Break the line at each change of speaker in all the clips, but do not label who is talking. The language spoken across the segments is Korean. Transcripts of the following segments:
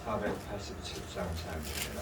487장 시작입니다.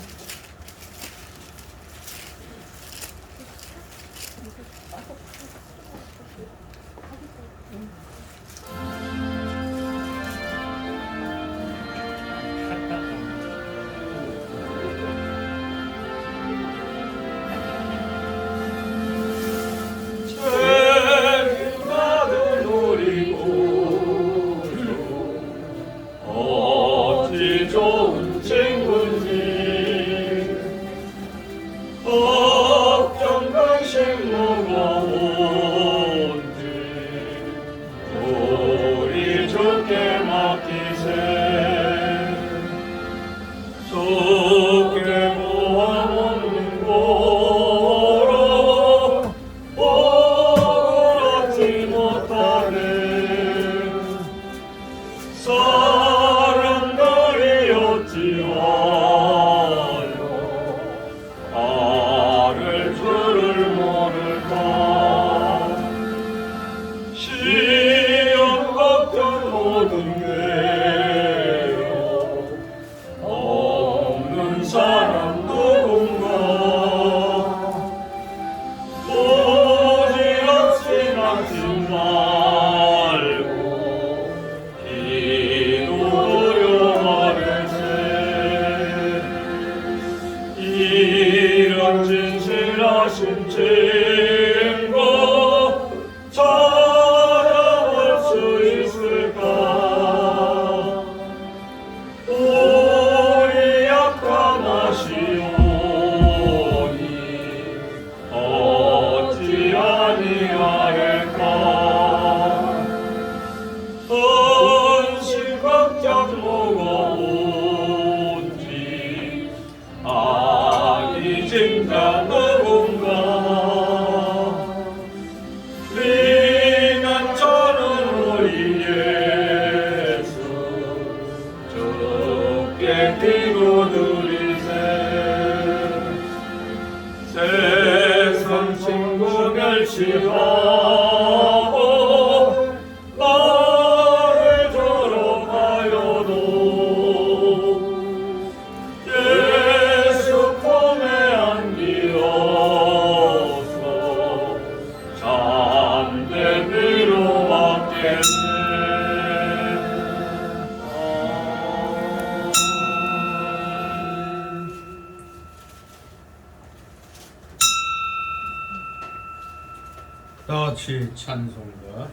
다같이 찬송가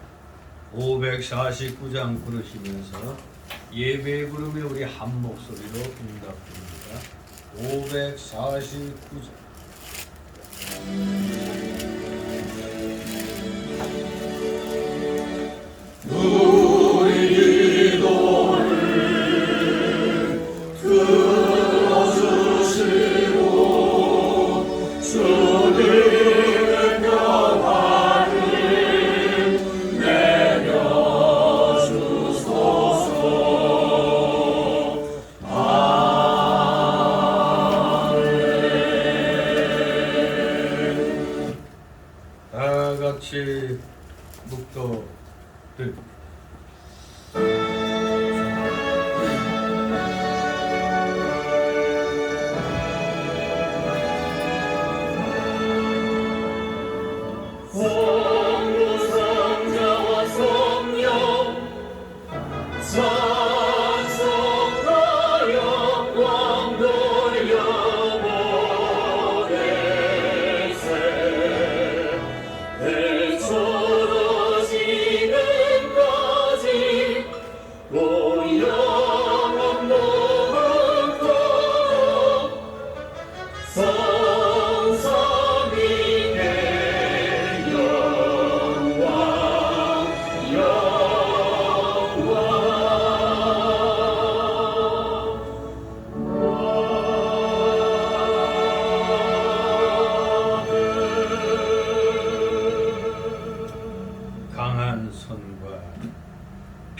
549장 부르시면서 예배 부름에 우리 한 목소리로 응답드립니다. 549장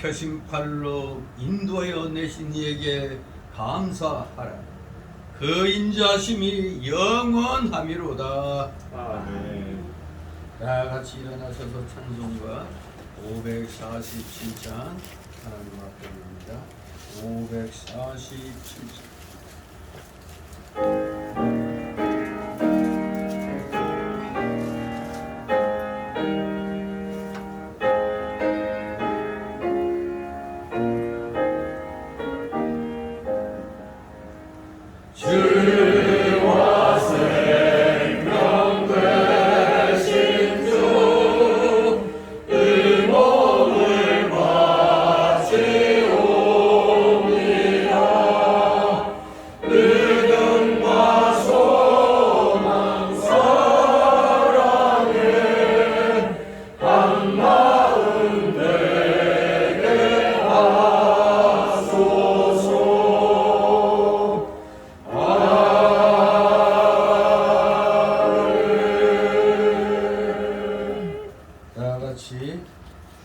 펴신 팔로 인도하여 내신 이에게 감사하라. 그 인자심이 영원함이로다.
아멘.
다 같이 일어나셔서 찬송가 547장 하나님 앞에 드립니다. 547장.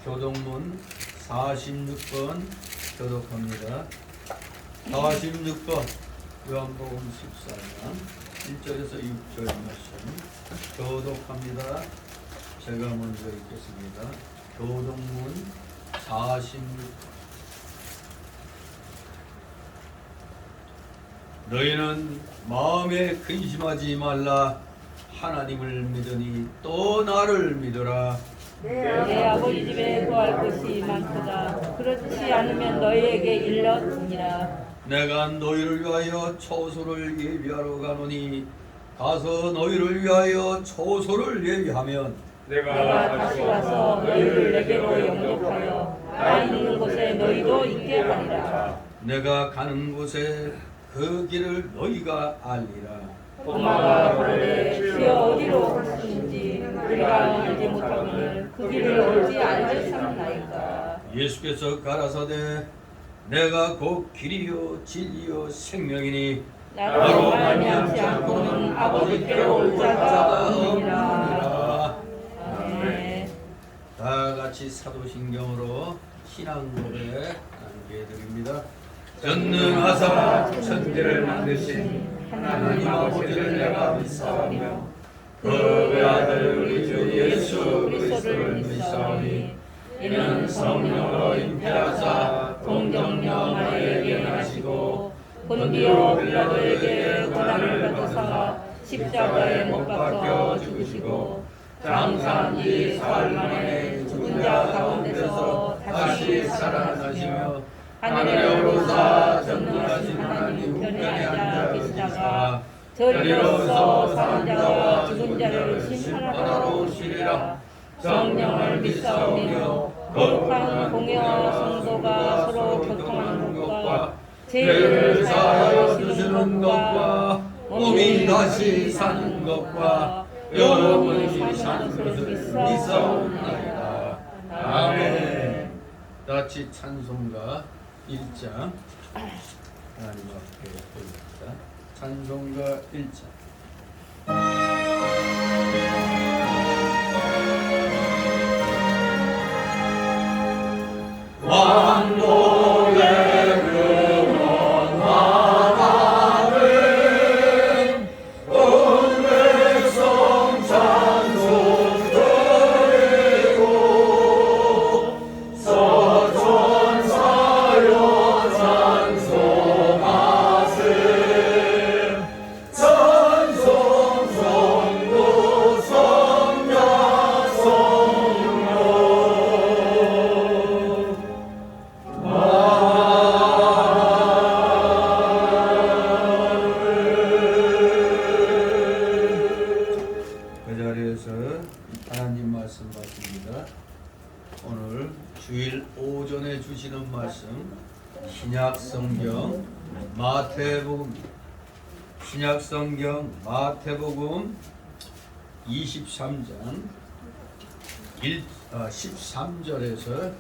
교동문 46번 교독합니다. 46번 요한복음 14장 1절에서 6절 말씀 교독합니다. 제가 먼저 읽겠습니다. 교동문 46번. 너희는 마음에 근심하지 말라. 하나님을 믿으니 또 나를 믿으라.
내 아버지 집에 구할 것이 많도다. 그렇지 않으면 너희에게 일렀느니라.
내가 너희를 위하여 초소를 예비하러 가노니 가서 너희를 위하여 초소를 예비하면
내가 다시 와서 너희를 내게로 영접하여 나 있는 곳에 너희도 있게 하리라.
내가 가는 곳에 그 길을 너희가 알리라.
엄마가 그러되 주여 어디로 가시는지 우리가 알지 못하거늘 그 길을 어찌 알겠사옵나이까.
예수께서 가라사대 내가 곧 길이요 진리요 생명이니
나로 말미암지 않고는 아버지께로 올 자가 없느니라. 아멘.
다 같이 사도신경으로 신앙 고백 남겨드립니다. 전능하사 천지를 만드신 하나님 아버지를 내가 믿사오며 그 외아들 우리 주 예수 그리스도를 믿사오니 이는 성령으로 잉태하사 동정녀 마리아에게 나시고 본디오 빌라도에게 고난을 받으사 십자가에 못 박혀 죽으시고 장사한 지 사흘 만에 죽은 자 가운데서 다시 살아나시며 하늘에 오르사 전능하신 하나님 우편에 앉아 계시다가 저리로서 사는 자와 죽은 자를 심판하러 오시리라. 성령을 믿사오며 거룩한 공예와 성도가 서로 교통하는 것과 죄를 사하여 주시는 것과 몸이 다시 사는 것과 영원히 사는 것을 믿사옵나이다. 아멘. 다같이 찬송가 1장 하나님 앞에 올립니다. 찬송가 1장. 왕노의 근원 하나님 온 백성 찬송 드리고 서천사여 찬송하세 찬송 성도 성야 성령 그 자리에서 하나님 말씀 받습니다. 오늘 주일 오전에 주시는 말씀 신약성경 마태복음 23장 13절에서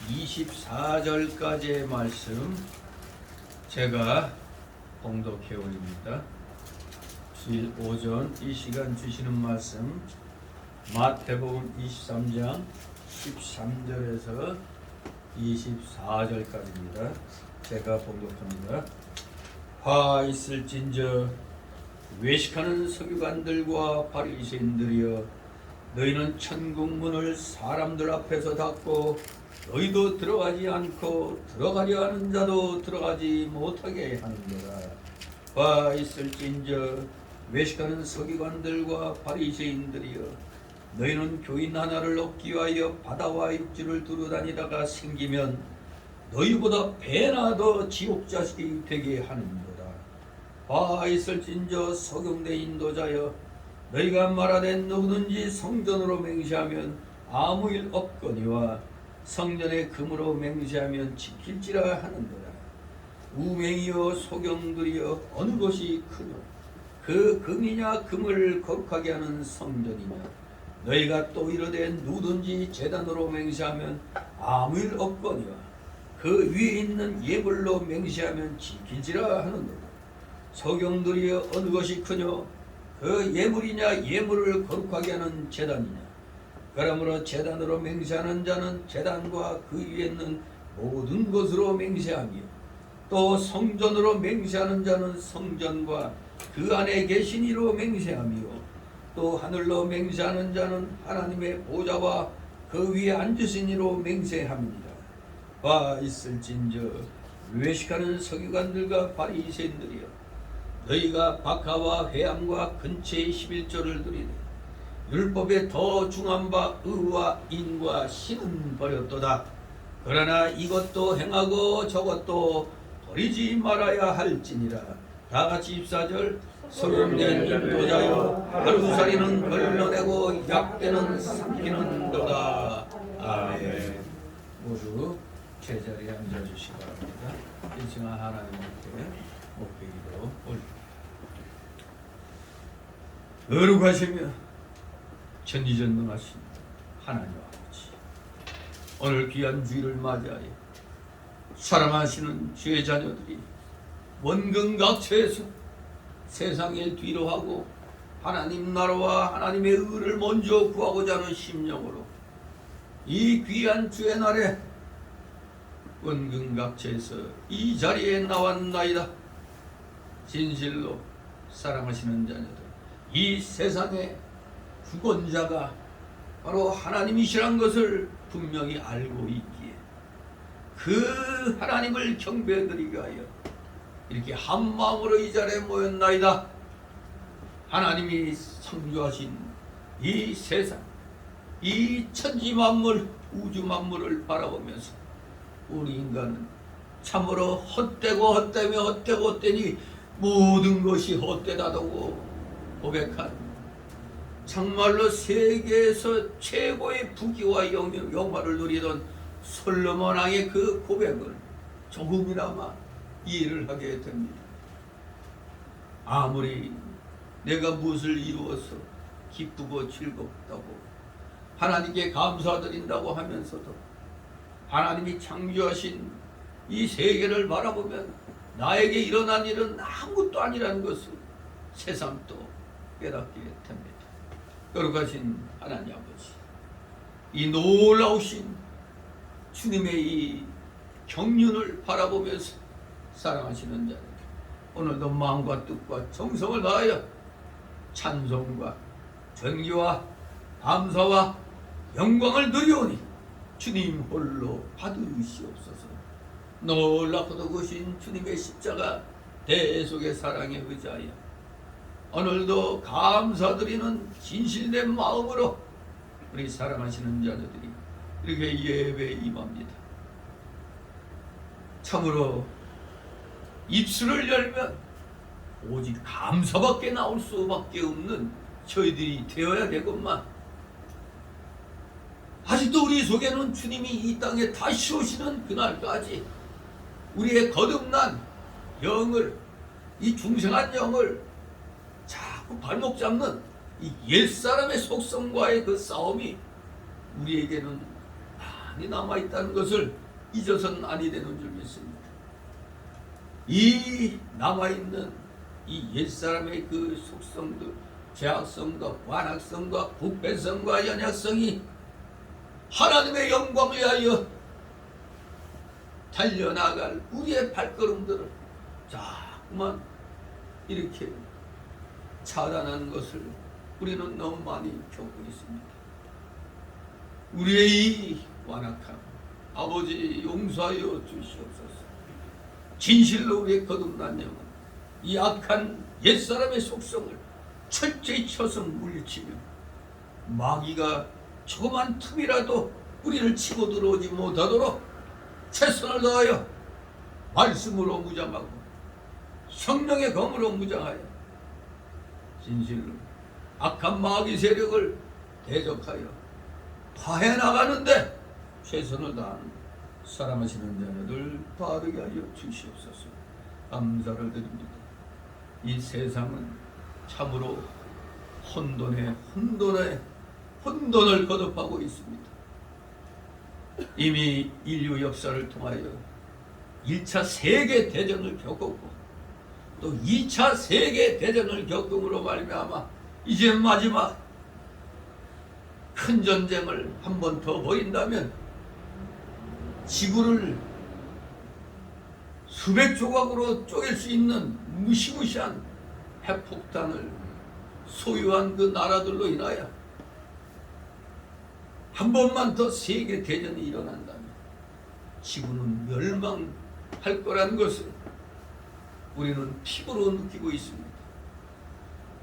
24절까지의 말씀 제가 봉독해 올립니다. 주일 오전 이 시간 주시는 말씀 마태복음 23장 13절에서 24절까지입니다. 제가 봉독합니다. 화 있을진저 외식하는 서기관들과 바리새인들이여, 너희는 천국 문을 사람들 앞에서 닫고 너희도 들어가지 않고 들어가려 하는 자도 들어가지 못하게 하는도다. 화 있을진저 외식하는 서기관들과 바리새인들이여, 너희는 교인 하나를 얻기 위하여 바다와 육지를 두루다니다가 생기면 너희보다 배나 더 지옥자식이 되게 하는도다. 화 있을진저 서경대 인도자여, 너희가 말하되 누구든지 성전으로 맹세하면 아무 일 없거니와 성전의 금으로 맹세하면 지킬지라 하는도다. 우맹이여 소경들이여, 어느 것이 크뇨? 그 금이냐 금을 거룩하게 하는 성전이냐? 너희가 또 이르되 누구든지 제단으로 맹세하면 아무 일 없거니와 그 위에 있는 예물로 맹세하면 지킬지라 하는도다. 소경들이여, 어느 것이 크뇨? 그 예물이냐 예물을 거룩하게 하는 제단이냐? 그러므로 제단으로 맹세하는 자는 제단과 그 위에 있는 모든 것으로 맹세하며, 또 성전으로 맹세하는 자는 성전과 그 안에 계신 이로 맹세하며, 또 하늘로 맹세하는 자는 하나님의 보좌와 그 위에 앉으신 이로 맹세합니다. 와 있을진저 외식하는 서기관들과 바리새인들이여, 너희가 박하와 회함과 근처의 11조를 드리되 율법에 더 중한 바 의와 인과 신은 버렸도다. 그러나 이것도 행하고 저것도 버리지 말아야 할지니라. 다같이 14절 소경된 인도자여, 하루살이는 걸러내고 약대는 삼키는도다. 아멘. 모두 제자리에 앉아주시기 바랍니다. 인칭한 하나님께 목베기로 올립니다. 거룩하시며 전지전능하신 하나님 아버지, 오늘 귀한 주일을 맞이하여 사랑하시는 주의 자녀들이 원근각처에서 세상을 뒤로 하고 하나님 나라와 하나님의 의를 먼저 구하고자 하는 심령으로 이 귀한 주의 날에 원근각처에서 이 자리에 나왔나이다. 진실로 사랑하시는 자녀들, 이 세상의 구원자가 바로 하나님이시란 것을 분명히 알고 있기에 그 하나님을 경배드리게 하여 이렇게 한 마음으로 이 자리에 모였나이다. 하나님이 창조하신 이 세상, 이 천지 만물, 우주 만물을 바라보면서 우리 인간은 참으로 헛되고 헛되며 헛되고 헛되니 모든 것이 헛되다고 고백한, 정말로 세계에서 최고의 부귀와 영화를 누리던 솔로몬 왕의 그 고백을 조금이나마 이해를 하게 됩니다. 아무리 내가 무엇을 이루어서 기쁘고 즐겁다고 하나님께 감사드린다고 하면서도 하나님이 창조하신 이 세계를 바라보면 나에게 일어난 일은 아무것도 아니라는 것을 새삼 또 깨닫게 됩니다. 거룩하신 하나님 아버지, 이 놀라우신 주님의 이 경륜을 바라보면서 사랑하시는 자들, 오늘도 마음과 뜻과 정성을 다하여 찬송과 존귀와 감사와 영광을 드리오니 주님 홀로 받으시옵소서. 놀랍고도 크신 주님의 십자가 대속의 사랑에 의지하여 오늘도 감사드리는 진실된 마음으로 우리 사랑하시는 자녀들이 이렇게 예배에 임합니다. 참으로 입술을 열면 오직 감사밖에 나올 수밖에 없는 저희들이 되어야 되건만, 아직도 우리 속에는 주님이 이 땅에 다시 오시는 그날까지 우리의 거듭난 영을, 이 중생한 영을 자꾸 발목 잡는 이 옛사람의 속성과의 그 싸움이 우리에게는 많이 남아있다는 것을 잊어서는 아니 되는 줄 믿습니다. 이 남아있는 이 옛사람의 그 속성들, 죄악성과 완악성과 부패성과 연약성이 하나님의 영광을 위하여 달려나갈 우리의 발걸음들을 자꾸만 이렇게 차단하는 것을 우리는 너무 많이 겪고 있습니다. 우리의 이 완악함 아버지 용서하여 주시옵소서. 진실로 우리의 거듭난 영은 이 악한 옛사람의 속성을 철저히 쳐서 물리치며 마귀가 조그만 틈이라도 우리를 치고 들어오지 못하도록 최선을 다하여 말씀으로 무장하고 성령의 검으로 무장하여 진실로 악한 마귀 세력을 대적하여 파해 나가는데 최선을 다하는 사랑하시는 자녀들 바르게 하여 주시옵소서. 감사를 드립니다. 이 세상은 참으로 혼돈을 거듭하고 있습니다. 이미 인류 역사를 통하여 1차 세계대전을 겪었고 또 2차 세계대전을 겪음으로 말미암아 이제 마지막 큰 전쟁을 한 번 더 벌인다면 지구를 수백 조각으로 쪼갤 수 있는 무시무시한 핵폭탄을 소유한 그 나라들로 인하여 한 번만 더 세계 대전이 일어난다면 지구는 멸망할 거라는 것을 우리는 피부로 느끼고 있습니다.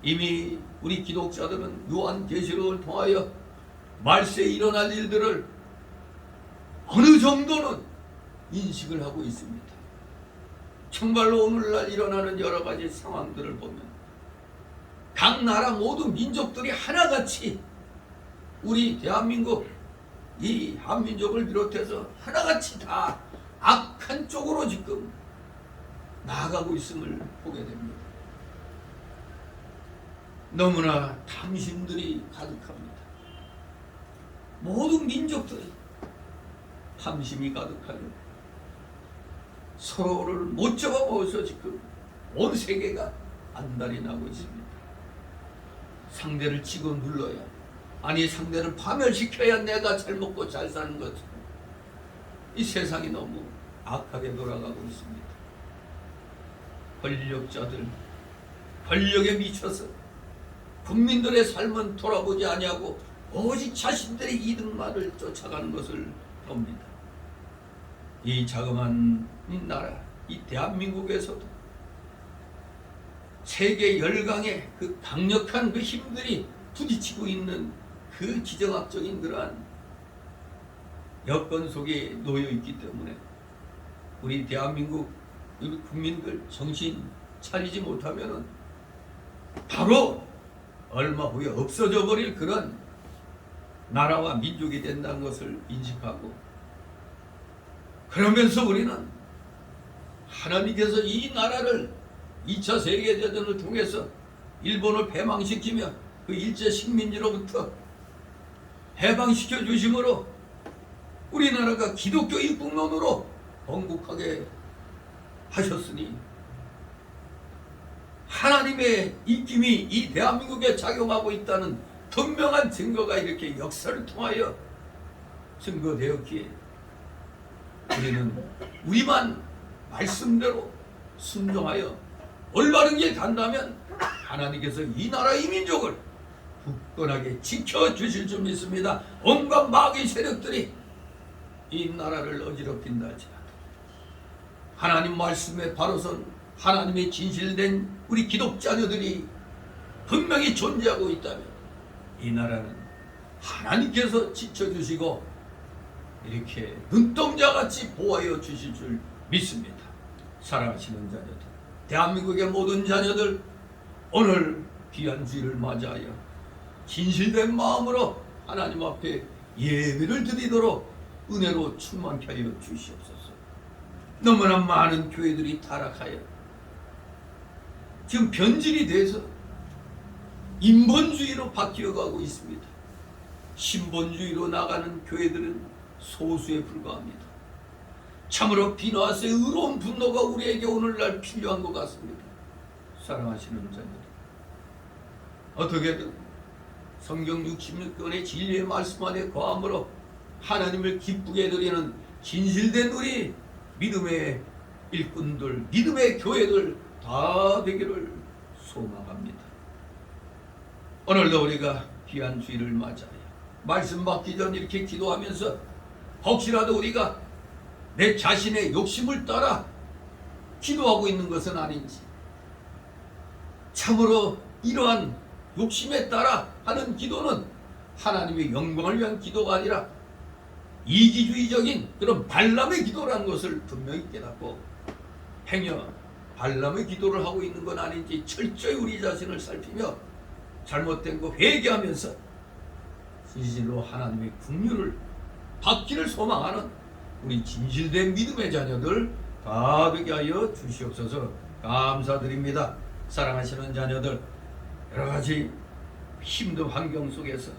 이미 우리 기독자들은 요한계시록을 통하여 말세에 일어날 일들을 어느 정도는 인식을 하고 있습니다. 정말로 오늘날 일어나는 여러 가지 상황들을 보면 각 나라 모든 민족들이 하나같이 우리 대한민국 이 한민족을 비롯해서 하나같이 다 악한 쪽으로 지금 나아가고 있음을 보게 됩니다. 너무나 탐심들이 가득합니다. 모든 민족들이 탐심이 가득하여 서로를 못 잡아먹어서 지금 온 세계가 안달이 나고 있습니다. 상대를 치고 눌러야, 아니 상대를 파멸시켜야 내가 잘 먹고 잘 사는 것처럼 이 세상이 너무 악하게 돌아가고 있습니다. 권력자들, 권력에 미쳐서 국민들의 삶은 돌아보지 아니하고 오직 자신들의 이득만을 쫓아가는 것을 봅니다. 이 자그마한 이 나라, 이 대한민국에서도 세계 열강의 그 강력한 그 힘들이 부딪히고 있는 그 지정학적인 그러한 여건 속에 놓여 있기 때문에 우리 대한민국 우리 국민들 정신 차리지 못하면은 바로 얼마 후에 없어져 버릴 그런 나라와 민족이 된다는 것을 인식하고, 그러면서 우리는 하나님께서 이 나라를 2차 세계대전을 통해서 일본을 패망시키며 그 일제 식민지로부터 해방시켜 주심으로 우리나라가 기독교 입국론으로 건국하게 하셨으니 하나님의 입김이 이 대한민국에 작용하고 있다는 분명한 증거가 이렇게 역사를 통하여 증거되었기에 우리는 우리만 말씀대로 순종하여 올바른 길 간다면 하나님께서 이 나라 이 민족을 굳건하게 지켜주실 줄 믿습니다. 온갖 마귀 세력들이 이 나라를 어지럽힌다 할지라도 하나님 말씀에 바로선 하나님의 진실된 우리 기독자녀들이 분명히 존재하고 있다면 이 나라는 하나님께서 지켜주시고 이렇게 눈동자같이 보호하여 주실 줄 믿습니다. 사랑하시는 자녀들, 대한민국의 모든 자녀들, 오늘 귀한 주일을 맞이하여 진실된 마음으로 하나님 앞에 예배를 드리도록 은혜로 충만케 하여 주시옵소서. 너무나 많은 교회들이 타락하여 지금 변질이 돼서 인본주의로 바뀌어가고 있습니다. 신본주의로 나가는 교회들은 소수에 불과합니다. 참으로 비나스의 의로운 분노가 우리에게 오늘날 필요한 것 같습니다. 사랑하시는 자녀들, 어떻게든 성경 66권의 진리의 말씀 안에 거함으로 하나님을 기쁘게 드리는 진실된 우리 믿음의 일꾼들, 믿음의 교회들 다 되기를 소망합니다. 오늘도 우리가 귀한 주일을 맞아요. 말씀 받기 전 이렇게 기도하면서 혹시라도 우리가 내 자신의 욕심을 따라 기도하고 있는 것은 아닌지, 참으로 이러한 욕심에 따라 하는 기도는 하나님의 영광을 위한 기도가 아니라 이기주의적인 그런 발람의 기도라는 것을 분명히 깨닫고 행여 발람의 기도를 하고 있는 건 아닌지 철저히 우리 자신을 살피며 잘못된 거 회개하면서 진실로 하나님의 긍휼을 받기를 소망하는 우리 진실된 믿음의 자녀들 다 되게 하여 주시옵소서. 감사드립니다. 사랑하시는 자녀들, 여러 가지 힘든 환경 속에서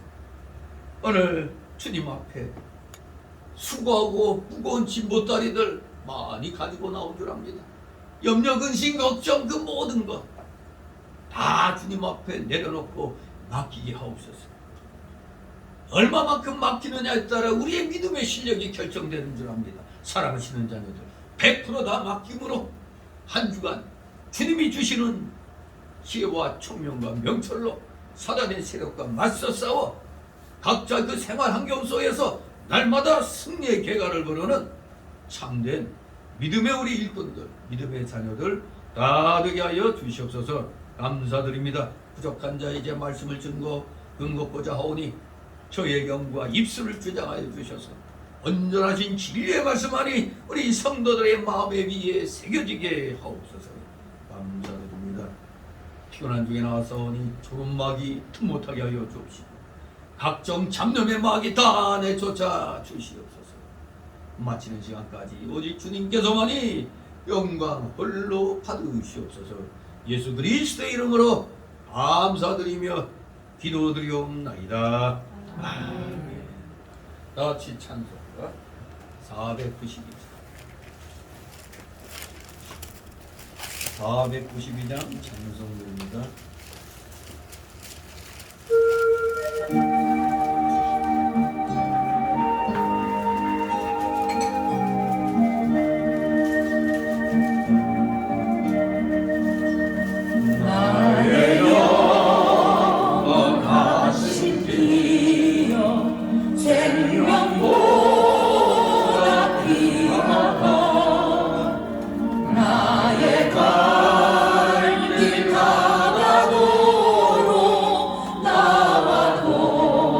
오늘 주님 앞에 수고하고 무거운 짐보따리들 많이 가지고 나온 줄 압니다. 염려, 근심, 걱정 그 모든 것 다 주님 앞에 내려놓고 맡기게 하옵소서. 얼마만큼 맡기느냐에 따라 우리의 믿음의 실력이 결정되는 줄 압니다. 사랑하시는 자녀들, 100%다 맡김으로 한 주간 주님이 주시는 지혜와 총명과 명철로 사단의 세력과 맞서 싸워 각자 그 생활 환경 속에서 날마다 승리의 계가를 걸어는 참된 믿음의 우리 일꾼들, 믿음의 자녀들 다 되게 하여 주시옵소서. 감사드립니다. 부족한 자 이제 말씀을 근거고자 하오니 저의 영과 입술을 주장하여 주셔서 온전하신 진리의 말씀하니 우리 성도들의 마음에 위에 새겨지게 하옵소서. 감사드립니다. 피곤한 중에 나와서오니 조롱막이 틈 못하게 하여 주옵시고 각종 잡념의 막이 다 내쫓아 주시옵소서. 마치는 시간까지 오직 주님께서만이 영광 홀로 받으시옵소서. 예수 그리스도의 이름으로 감사드리며 기도드리옵나이다. 아멘. 다같이 찬송가 492장 찬송입니다.
나의 갈 길 가다도록 나와도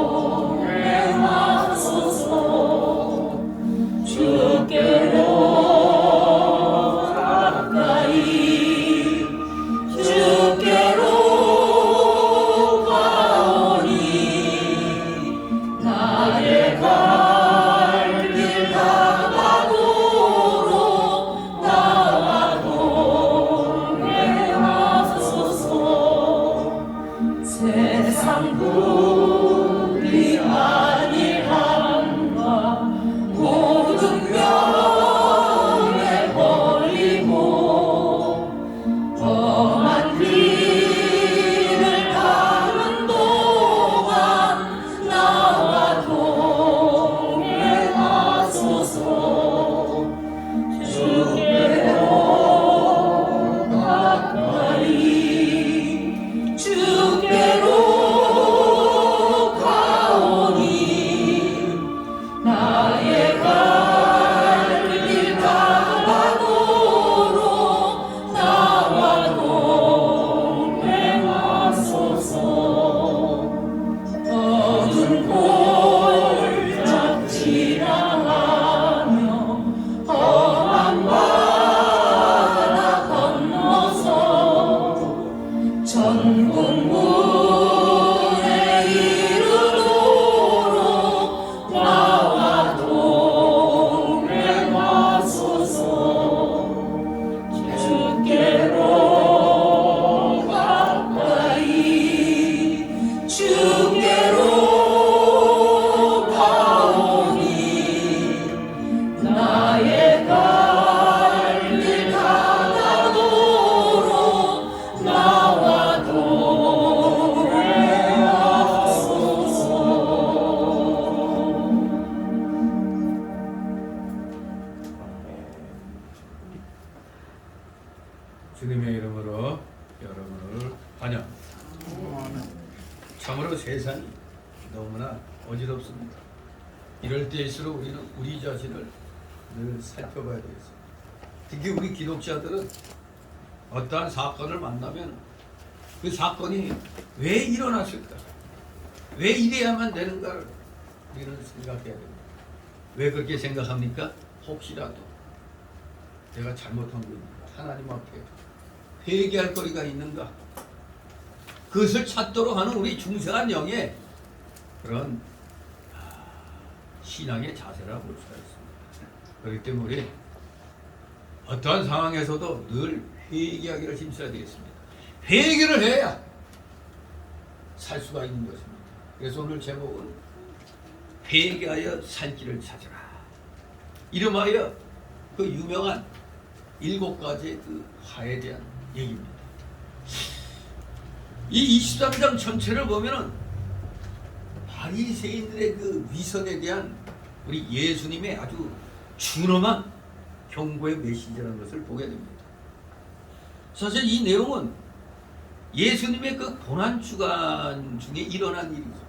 주님의 이름으로 여러분을 환영합니다. 참으로 세상이 너무나 어지럽습니다. 이럴 때일수록 우리는 우리 자신을 늘 살펴봐야 되겠습니다. 특히 우리 기독자들은 어떠한 사건을 만나면 그 사건이 왜 일어났을까? 왜 이래야만 되는가를 우리는 생각해야 됩니다. 왜 그렇게 생각합니까? 혹시라도 내가 잘못한 거 있는가? 하나님 앞에 회개할 거리가 있는가? 그것을 찾도록 하는 우리 중생한 영의 그런 신앙의 자세라고 볼 수가 있습니다. 그렇기 때문에 우리 어떠한 상황에서도 늘 회개하기를 힘써야 되겠습니다. 회개를 해야 살 수가 있는 것입니다. 그래서 오늘 제목은 회개하여 살 길을 찾으라. 이름하여 그 유명한 7가지의 그 화에 대한 얘기입니다. 이 23장 전체를 보면은 바리새인들의 그 위선에 대한 우리 예수님의 아주 준엄한 경고의 메시지라는 것을 보게 됩니다. 사실 이 내용은 예수님의 그 고난주간 중에 일어난 일이죠.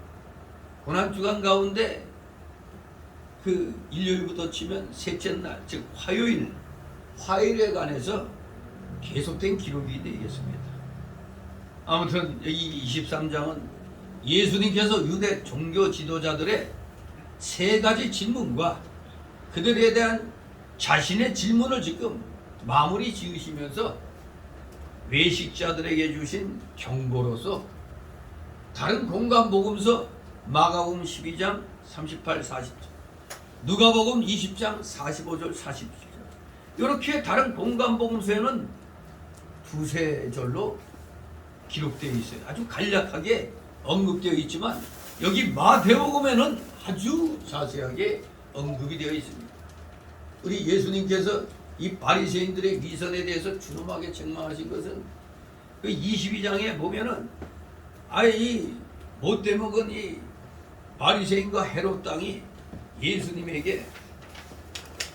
고난주간 가운데 그 일요일부터 치면 셋째 날, 즉 화요일에 관해서 계속된 기록이 되겠습니다. 아무튼 이 23장은 예수님께서 유대 종교 지도자들의 3가지 질문과 그들에 대한 자신의 질문을 지금 마무리 지으시면서 외식자들에게 주신 경고로서 다른 공간 복음서 마가복음 12장 38, 40절, 누가복음 20장 45절, 47절 이렇게 다른 공간 복음서에는 2-3절로 기록되어 있어요. 아주 간략하게 언급되어 있지만 여기 마태복음에는 아주 자세하게 언급이 되어 있습니다. 우리 예수님께서 이 바리새인들의 위선에 대해서 준엄하게 책망하신 것은 그 22장에 보면은 아예 이 못돼 먹은 이 바리새인과 헤롯 당이 예수님에게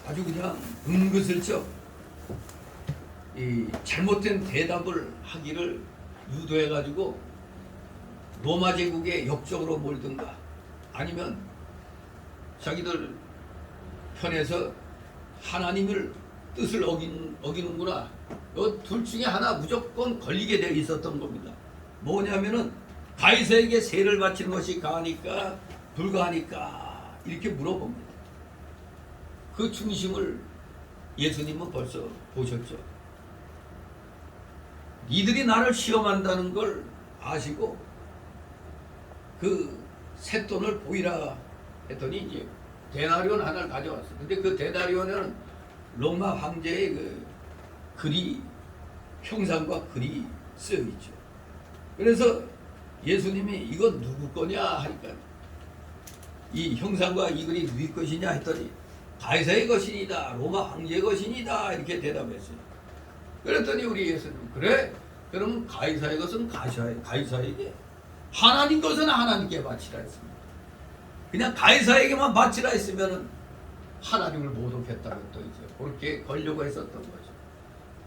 아주 그냥 은근슬쩍 이 잘못된 대답을 하기를 유도해 가지고 로마 제국의 역적으로 몰든가 아니면 자기들 편에서 하나님을 뜻을 어기는구나. 이 둘 중에 하나 무조건 걸리게 되어 있었던 겁니다. 뭐냐면은 가이사에게 세를 바치는 것이 가하니까 불가하니까 이렇게 물어봅니다. 그 중심을 예수님은 벌써 보셨죠. 니들이 나를 시험한다는 걸 아시고 그 쇳돈을 보이라 했더니 이제 데나리온 하나를 가져왔어요. 근데 그 데나리온에는 로마 황제의 그 글이 형상과 글이 쓰여 있죠. 그래서 예수님이 이건 누구 거냐 하니까 이 형상과 이 글이 누구 것이냐 했더니 가이사의 것이니다, 로마 황제의 것이니다 이렇게 대답했어요. 그랬더니 우리 예수님 그래? 그러면 가이사의 것은 가이사에게, 하나님 것은 하나님께 바치라 했습니다. 그냥 가이사에게만 바치라 했으면은 하나님을 모독했다고 또 이제 그렇게 걸려고 했었던 거죠.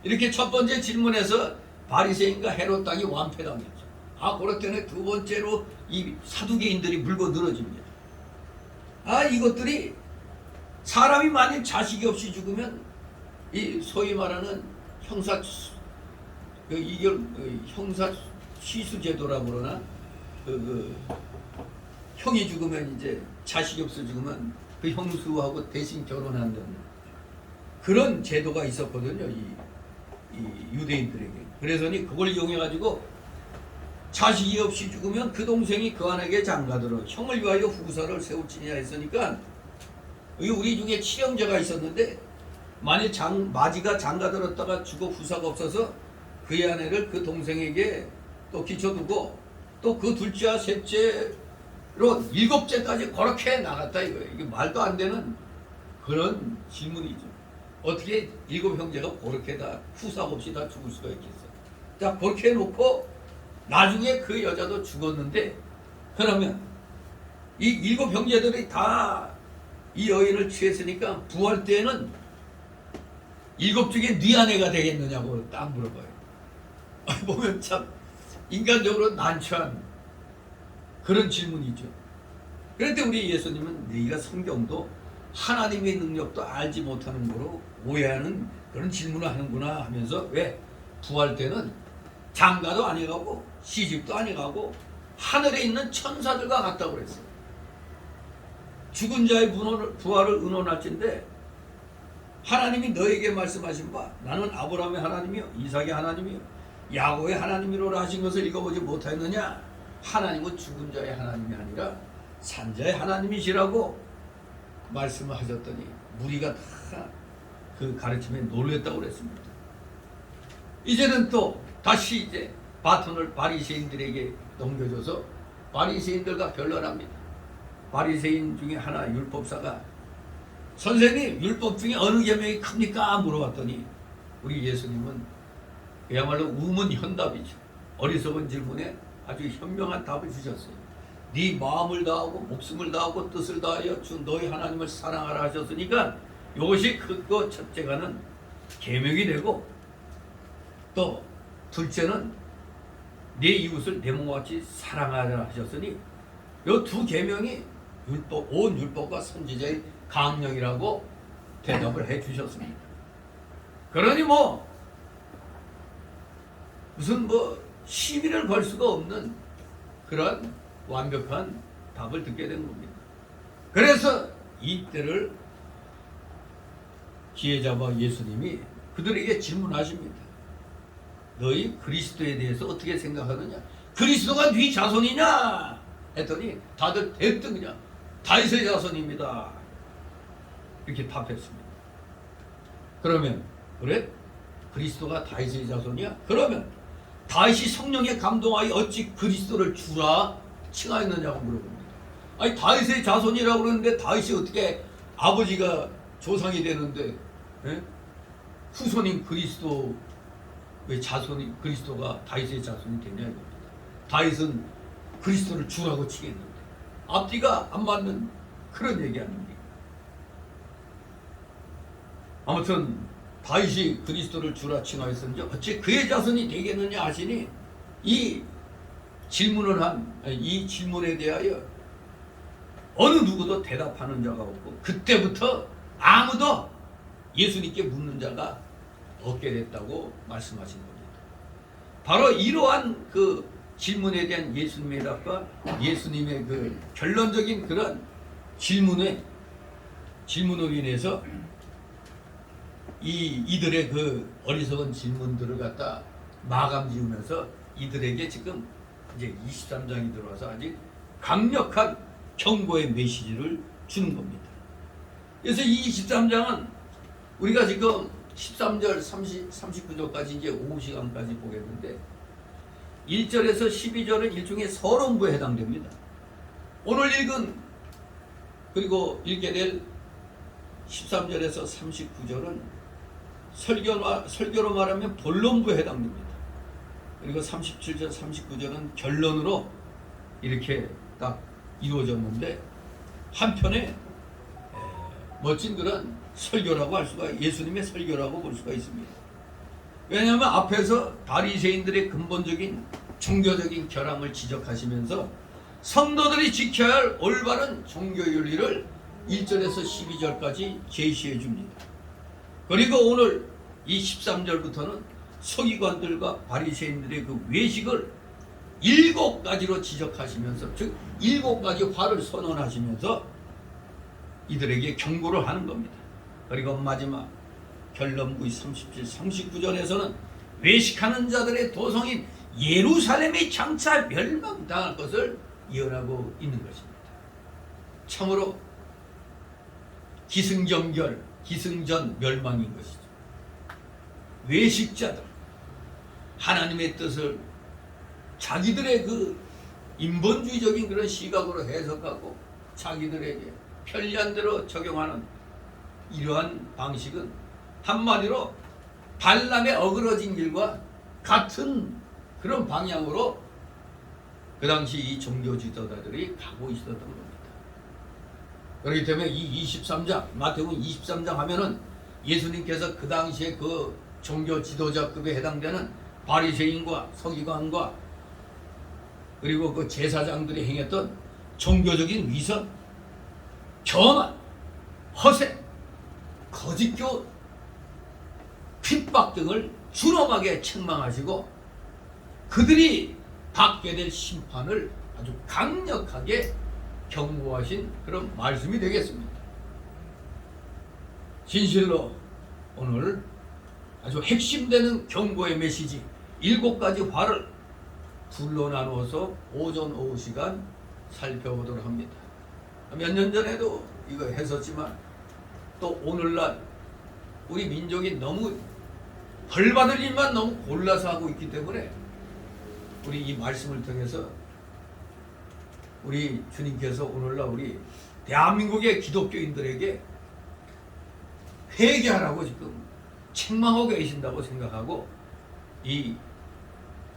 이렇게 첫 번째 질문에서 바리새인과 헤롯 당이 완패당했죠. 그렇다면 두 번째로 이 사두개인들이 물고 늘어집니다. 이것들이 사람이 만일 자식이 없이 죽으면 이 소위 말하는 형사 시수제도라고 그러나 형이 죽으면 이제 자식이 없어 죽으면 그 형수하고 대신 결혼하는 그런 제도가 있었거든요. 이 유대인들에게. 그래서니 그걸 이용해 가지고 자식이 없이 죽으면 그 동생이 그 아내에게 장가들어 형을 위하여 후사를 세울지니라 했으니까 우리 중에 칠형제가 있었는데 만일 마지가 장가들었다가 죽어 후사가 없어서 그의 아내를 그 동생에게 또 기쳐두고 또 그 둘째와 셋째로 7째까지 그렇게 나갔다 이거예요. 이게 말도 안 되는 그런 질문이죠. 어떻게 7형제가 그렇게 다 후사 없이 다 죽을 수가 있겠어? 자, 그렇게 해놓고 나중에 그 여자도 죽었는데 그러면 이 7형제들이 다 이 여인을 취했으니까 부활 때에는 7 중에 네 아내가 되겠느냐고 딱 물어봐요. 보면 참 인간적으로 난처한 그런 질문이죠. 그런데 우리 예수님은 네가 성경도 하나님의 능력도 알지 못하는 거로 오해하는 그런 질문을 하는구나 하면서, 왜? 부활 때는 장가도 아니가고 시집도 아니가고 하늘에 있는 천사들과 같다고 그랬어요. 죽은 자의 부활을 의논할진데 하나님이 너에게 말씀하신 바 나는 아브라함의 하나님이요 이삭의 하나님이요 야곱의 하나님이로라 하신 것을 읽어보지 못하였느냐? 하나님은 죽은 자의 하나님이 아니라 산 자의 하나님이시라고 말씀을 하셨더니 무리가 다 그 가르침에 놀랬다고 그랬습니다. 이제는 또 다시 이제 바톤을 바리새인들에게 넘겨줘서 바리새인들과 변론합니다. 바리새인 중에 하나 율법사가 선생님 율법 중에 어느 계명이 큽니까? 물어봤더니 우리 예수님은 그야말로 우문현답이죠. 어리석은 질문에 아주 현명한 답을 주셨어요. 네 마음을 다하고 목숨을 다하고 뜻을 다하여 주 너희 하나님을 사랑하라 하셨으니까 이것이 크고 첫째가는 계명이 되고, 또 둘째는 내 이웃을 내 몸과 같이 사랑하라 하셨으니 이 두 계명이 율법, 온 율법과 선지자의 강령이라고 대답을 해 주셨습니다. 그러니 무슨 시비를 걸 수가 없는 그런 완벽한 답을 듣게 된 겁니다. 그래서 이때를 기회 잡아 예수님이 그들에게 질문하십니다. 너희 그리스도에 대해서 어떻게 생각하느냐? 그리스도가 네 자손이냐? 했더니 다들 대뜸 그냥 다윗의 자손입니다. 이렇게 답했습니다. 그러면 그래? 그리스도가 다윗의 자손이야? 그러면 다윗이 성령에 감동하여 어찌 그리스도를 주라 칭하였느냐고 물어봅니다. 아니 다윗의 자손이라고 그러는데 다윗이 어떻게 아버지가 조상이 되는데 후손인 그리스도 왜 자손이 그리스도가 다윗의 자손이 되냐 이겁니다. 다윗은 그리스도를 주라고 칭했는데 앞뒤가 안 맞는 그런 얘기 아닙니까? 아무튼 다윗이 그리스도를 주라 칭하였은지 어찌 그의 자손이 되겠느냐 하시니 이 질문에 대하여 어느 누구도 대답하는 자가 없고 그때부터 아무도 예수님께 묻는 자가 없게 됐다고 말씀하신 겁니다. 바로 이러한 그 질문에 대한 예수님의 답과 예수님의 그 결론적인 그런 질문으로 인해서 이들의 그 어리석은 질문들을 갖다 마감 지으면서 이들에게 지금 이제 23장이 들어와서 아주 강력한 경고의 메시지를 주는 겁니다. 그래서 이 23장은 우리가 지금 13절 39절까지 이제 오후 시간까지 보겠는데 1절에서 12절은 일종의 서론부에 해당됩니다. 오늘 읽은 그리고 읽게 될 13절에서 39절은 설교로 말하면 본론부에 해당됩니다. 그리고 37절 39절은 결론으로 이렇게 딱 이루어졌는데 한편에 멋진 그런 설교라고 할 수가, 예수님의 설교라고 볼 수가 있습니다. 왜냐하면 앞에서 바리새인들의 근본적인 종교적인 결함을 지적하시면서 성도들이 지켜야 할 올바른 종교 윤리를 1절에서 12절까지 제시해 줍니다. 그리고 오늘 이 13절부터는 서기관들과 바리새인들의 그 외식을 7가지로 지적하시면서, 즉 7가지 화를 선언하시면서 이들에게 경고를 하는 겁니다. 그리고 마지막 결론부 37, 39절에서는 외식하는 자들의 도성인 예루살렘이 장차 멸망당할 것을 예언하고 있는 것입니다. 참으로 기승전 멸망인 것이죠. 외식자들, 하나님의 뜻을 자기들의 그 인본주의적인 그런 시각으로 해석하고 자기들에게 편리한 대로 적용하는 이러한 방식은 한마디로 발람의 어그러진 길과 같은 그런 방향으로 그 당시 이 종교 지도자들이 가고 있었던 겁니다. 그렇기 때문에 이 23장, 마태복음 23장 하면은 예수님께서 그 당시에 그 종교 지도자급에 해당되는 바리새인과 서기관과 그리고 그 제사장들이 행했던 종교적인 위선, 교만, 허세, 거짓교, 핍박 등을 준엄하게 책망하시고 그들이 받게 될 심판을 아주 강력하게 경고하신 그런 말씀이 되겠습니다. 진실로 오늘 아주 핵심되는 경고의 메시지 7가지 화를 둘로 나누어서 오전 오후 시간 살펴보도록 합니다. 몇 년 전에도 이거 했었지만 또 오늘날 우리 민족이 너무 벌받을 일만 너무 골라서 하고 있기 때문에 우리 이 말씀을 통해서 우리 주님께서 오늘날 우리 대한민국의 기독교인들에게 회개하라고 지금 책망하고 계신다고 생각하고 이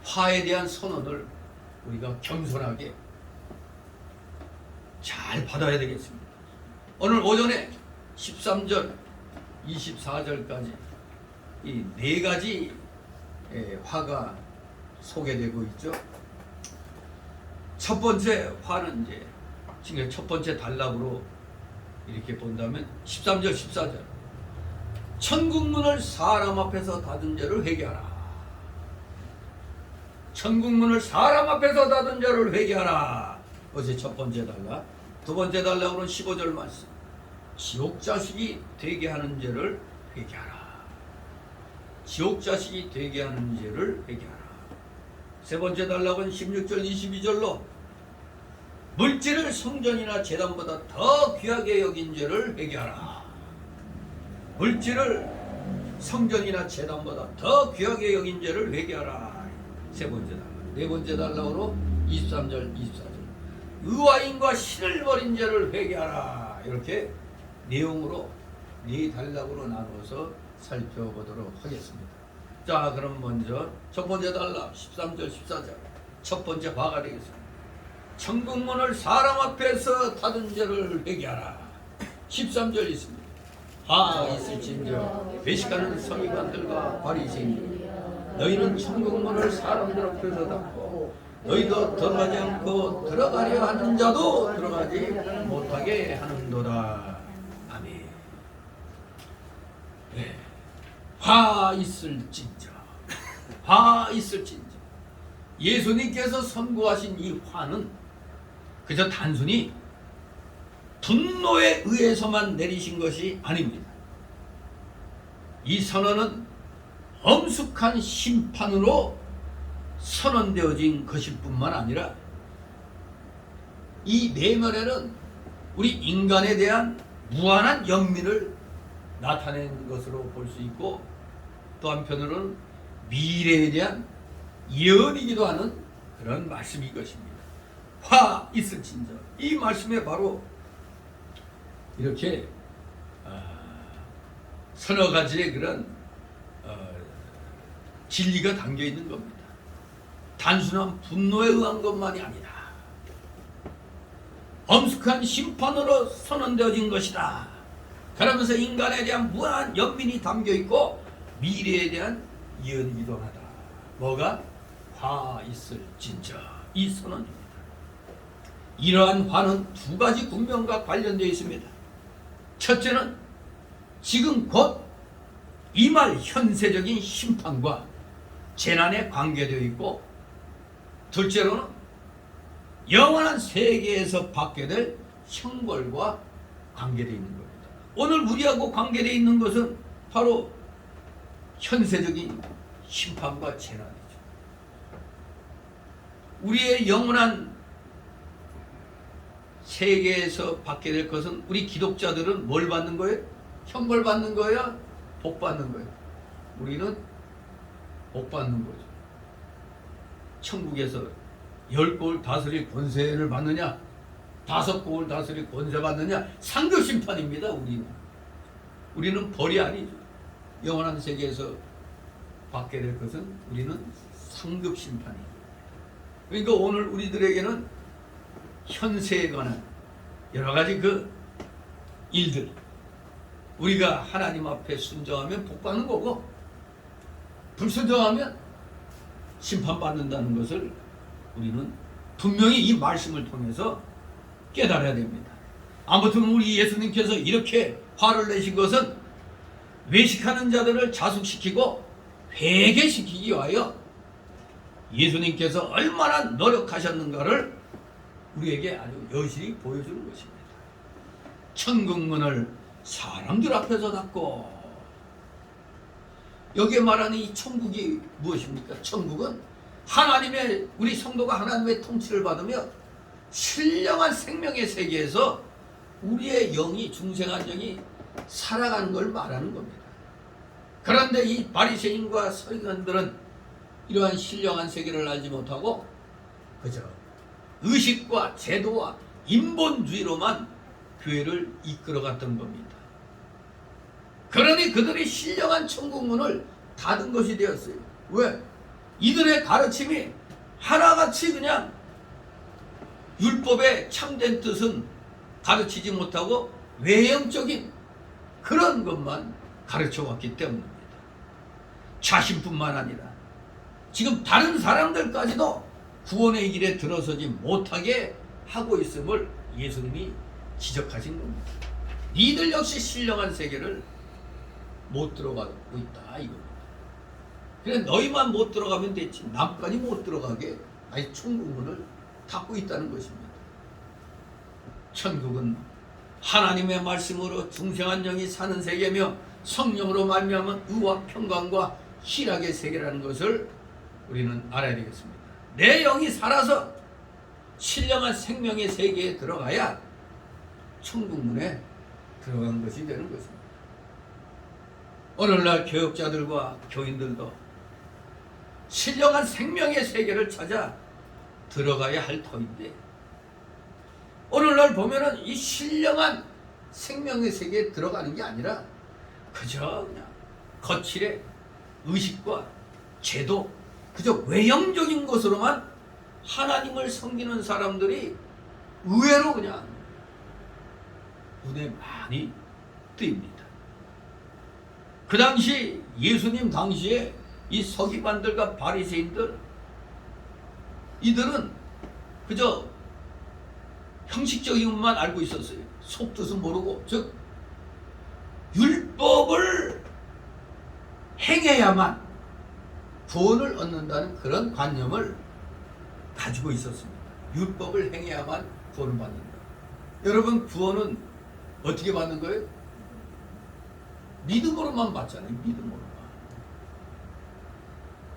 화에 대한 선언을 우리가 겸손하게 잘 받아야 되겠습니다. 오늘 오전에 13절, 24절까지 이 4가지 화가 소개되고 있죠. 첫 번째 화는 이제 지금 첫 번째 단락으로 이렇게 본다면 13절, 14절 천국문을 사람 앞에서 닫은 자를 회개하라. 천국문을 사람 앞에서 닫은 자를 회개하라. 어제 첫 번째 단락. 두 번째 단락으로는 15절 말씀. 지옥 자식이 되게 하는 죄를 회개하라. 지옥 자식이 되게 하는 죄를 회개하라. 세 번째 단락은 16절 22절로 물질을 성전이나 제단보다 더 귀하게 여긴 죄를 회개하라. 물질을 성전이나 제단보다 더 귀하게 여긴 죄를 회개하라. 세 번째 단락. 네 번째 단락으로 23절 24절 의와인과 신을 버린 죄를 회개하라. 이렇게 내용으로 4단락으로 나누어서 살펴보도록 하겠습니다. 자, 그럼 먼저 첫 번째 단락 13절 14절 첫 번째 화가 되겠습니다. 천국문을 사람 앞에서 닫은 죄를 회개하라. 13절 있습니다. 화 있을진저 외식하는 서기관들과 바리새인들 너희는 천국문을 사람들 앞에서 닫고 너희도 들어가지 않고 들어가려 하는 자도 들어가지 못하게 하는도다. 아멘. 네. 화 있을진저, 화 있을진저. 예수님께서 선고하신 이 화는 그저 단순히 분노에 의해서만 내리신 것이 아닙니다. 이 선언은 엄숙한 심판으로 선언되어진 것일 뿐만 아니라 이 내면에는 우리 인간에 대한 무한한 연민을 나타낸 것으로 볼 수 있고 또 한편으로는 미래에 대한 예언이기도 하는 그런 말씀인 것입니다. 화 있을진저. 이 말씀에 바로 이렇게 서너 가지의 그런 진리가 담겨 있는 겁니다. 단순한 분노에 의한 것만이 아니라 엄숙한 심판으로 선언되어진 것이다. 그러면서 인간에 대한 무한한 연민이 담겨 있고 미래에 대한 예언이기도 하다. 뭐가? 화 있을진저. 이 선언입니다. 이러한 화는 2가지 국면과 관련되어 있습니다. 첫째는 지금 곧 이말 현세적인 심판과 재난에 관계되어 있고 둘째로는 영원한 세계에서 받게 될 형벌과 관계되어 있는 겁니다. 오늘 우리하고 관계되어 있는 것은 바로 현세적인 심판과 재난이죠. 우리의 영원한 세계에서 받게 될 것은 우리 기독자들은 뭘 받는 거예요? 형벌 받는 거야? 복 받는 거예요? 우리는 복 받는 거죠. 천국에서 10골 다스릴 권세를 받느냐? 5골 다스릴 권세 받느냐? 상급 심판입니다. 우리는 벌이 아니죠. 영원한 세계에서 받게 될 것은 우리는 상급 심판이죠. 그러니까 오늘 우리들에게는 현세에 관한 여러 가지 그 일들, 우리가 하나님 앞에 순종하면 복 받는 거고 불순종하면 심판받는다는 것을 우리는 분명히 이 말씀을 통해서 깨달아야 됩니다. 아무튼 우리 예수님께서 이렇게 화를 내신 것은 외식하는 자들을 자숙시키고 회개시키기 위하여 예수님께서 얼마나 노력하셨는가를 우리에게 아주 여실히 보여주는 것입니다. 천국문을 사람들 앞에서 닫고, 여기에 말하는 이 천국이 무엇입니까? 천국은 하나님의, 우리 성도가 하나님의 통치를 받으며 신령한 생명의 세계에서 우리의 영이, 중생한 영이 살아가는 걸 말하는 겁니다. 그런데 이 바리새인과 서기관들은 이러한 신령한 세계를 알지 못하고 그저 의식과 제도와 인본주의로만 교회를 이끌어갔던 겁니다. 그러니 그들이 신령한 천국문을 닫은 것이 되었어요. 왜? 이들의 가르침이 하나같이 그냥 율법의 참된 뜻은 가르치지 못하고 외형적인 그런 것만 가르쳐왔기 때문입니다. 자신뿐만 아니라 지금 다른 사람들까지도 구원의 길에 들어서지 못하게 하고 있음을 예수님이 지적하신 겁니다. 니들 역시 신령한 세계를 못 들어가고 있다 이겁니다. 그래 너희만 못 들어가면 됐지 남까지 못 들어가게 아예 천국문을 닫고 있다는 것입니다. 천국은 하나님의 말씀으로 중생한 영이 사는 세계며 성령으로 말미암은 의와 평강과 희락의 세계라는 것을 우리는 알아야 되겠습니다. 내 영이 살아서 신령한 생명의 세계에 들어가야 천국문에 들어간 것이 되는 것입니다. 오늘날 교역자들과 교인들도 신령한 생명의 세계를 찾아 들어가야 할 터인데, 오늘날 보면은 이 신령한 생명의 세계에 들어가는 게 아니라 그저 그냥 거칠의 의식과 제도, 그저 외형적인 것으로만 하나님을 섬기는 사람들이 의외로 그냥 눈에 많이 띕니다. 그 당시 예수님 당시에 이 서기관들과 바리새인들, 이들은 그저 형식적인 것만 알고 있었어요. 속뜻은 모르고, 즉 율법을 행해야만 구원을 얻는다는 그런 관념을 가지고 있었습니다. 율법을 행해야만 구원을 받는다. 여러분, 구원은 어떻게 받는 거예요? 믿음으로만 받잖아요. 믿음으로만.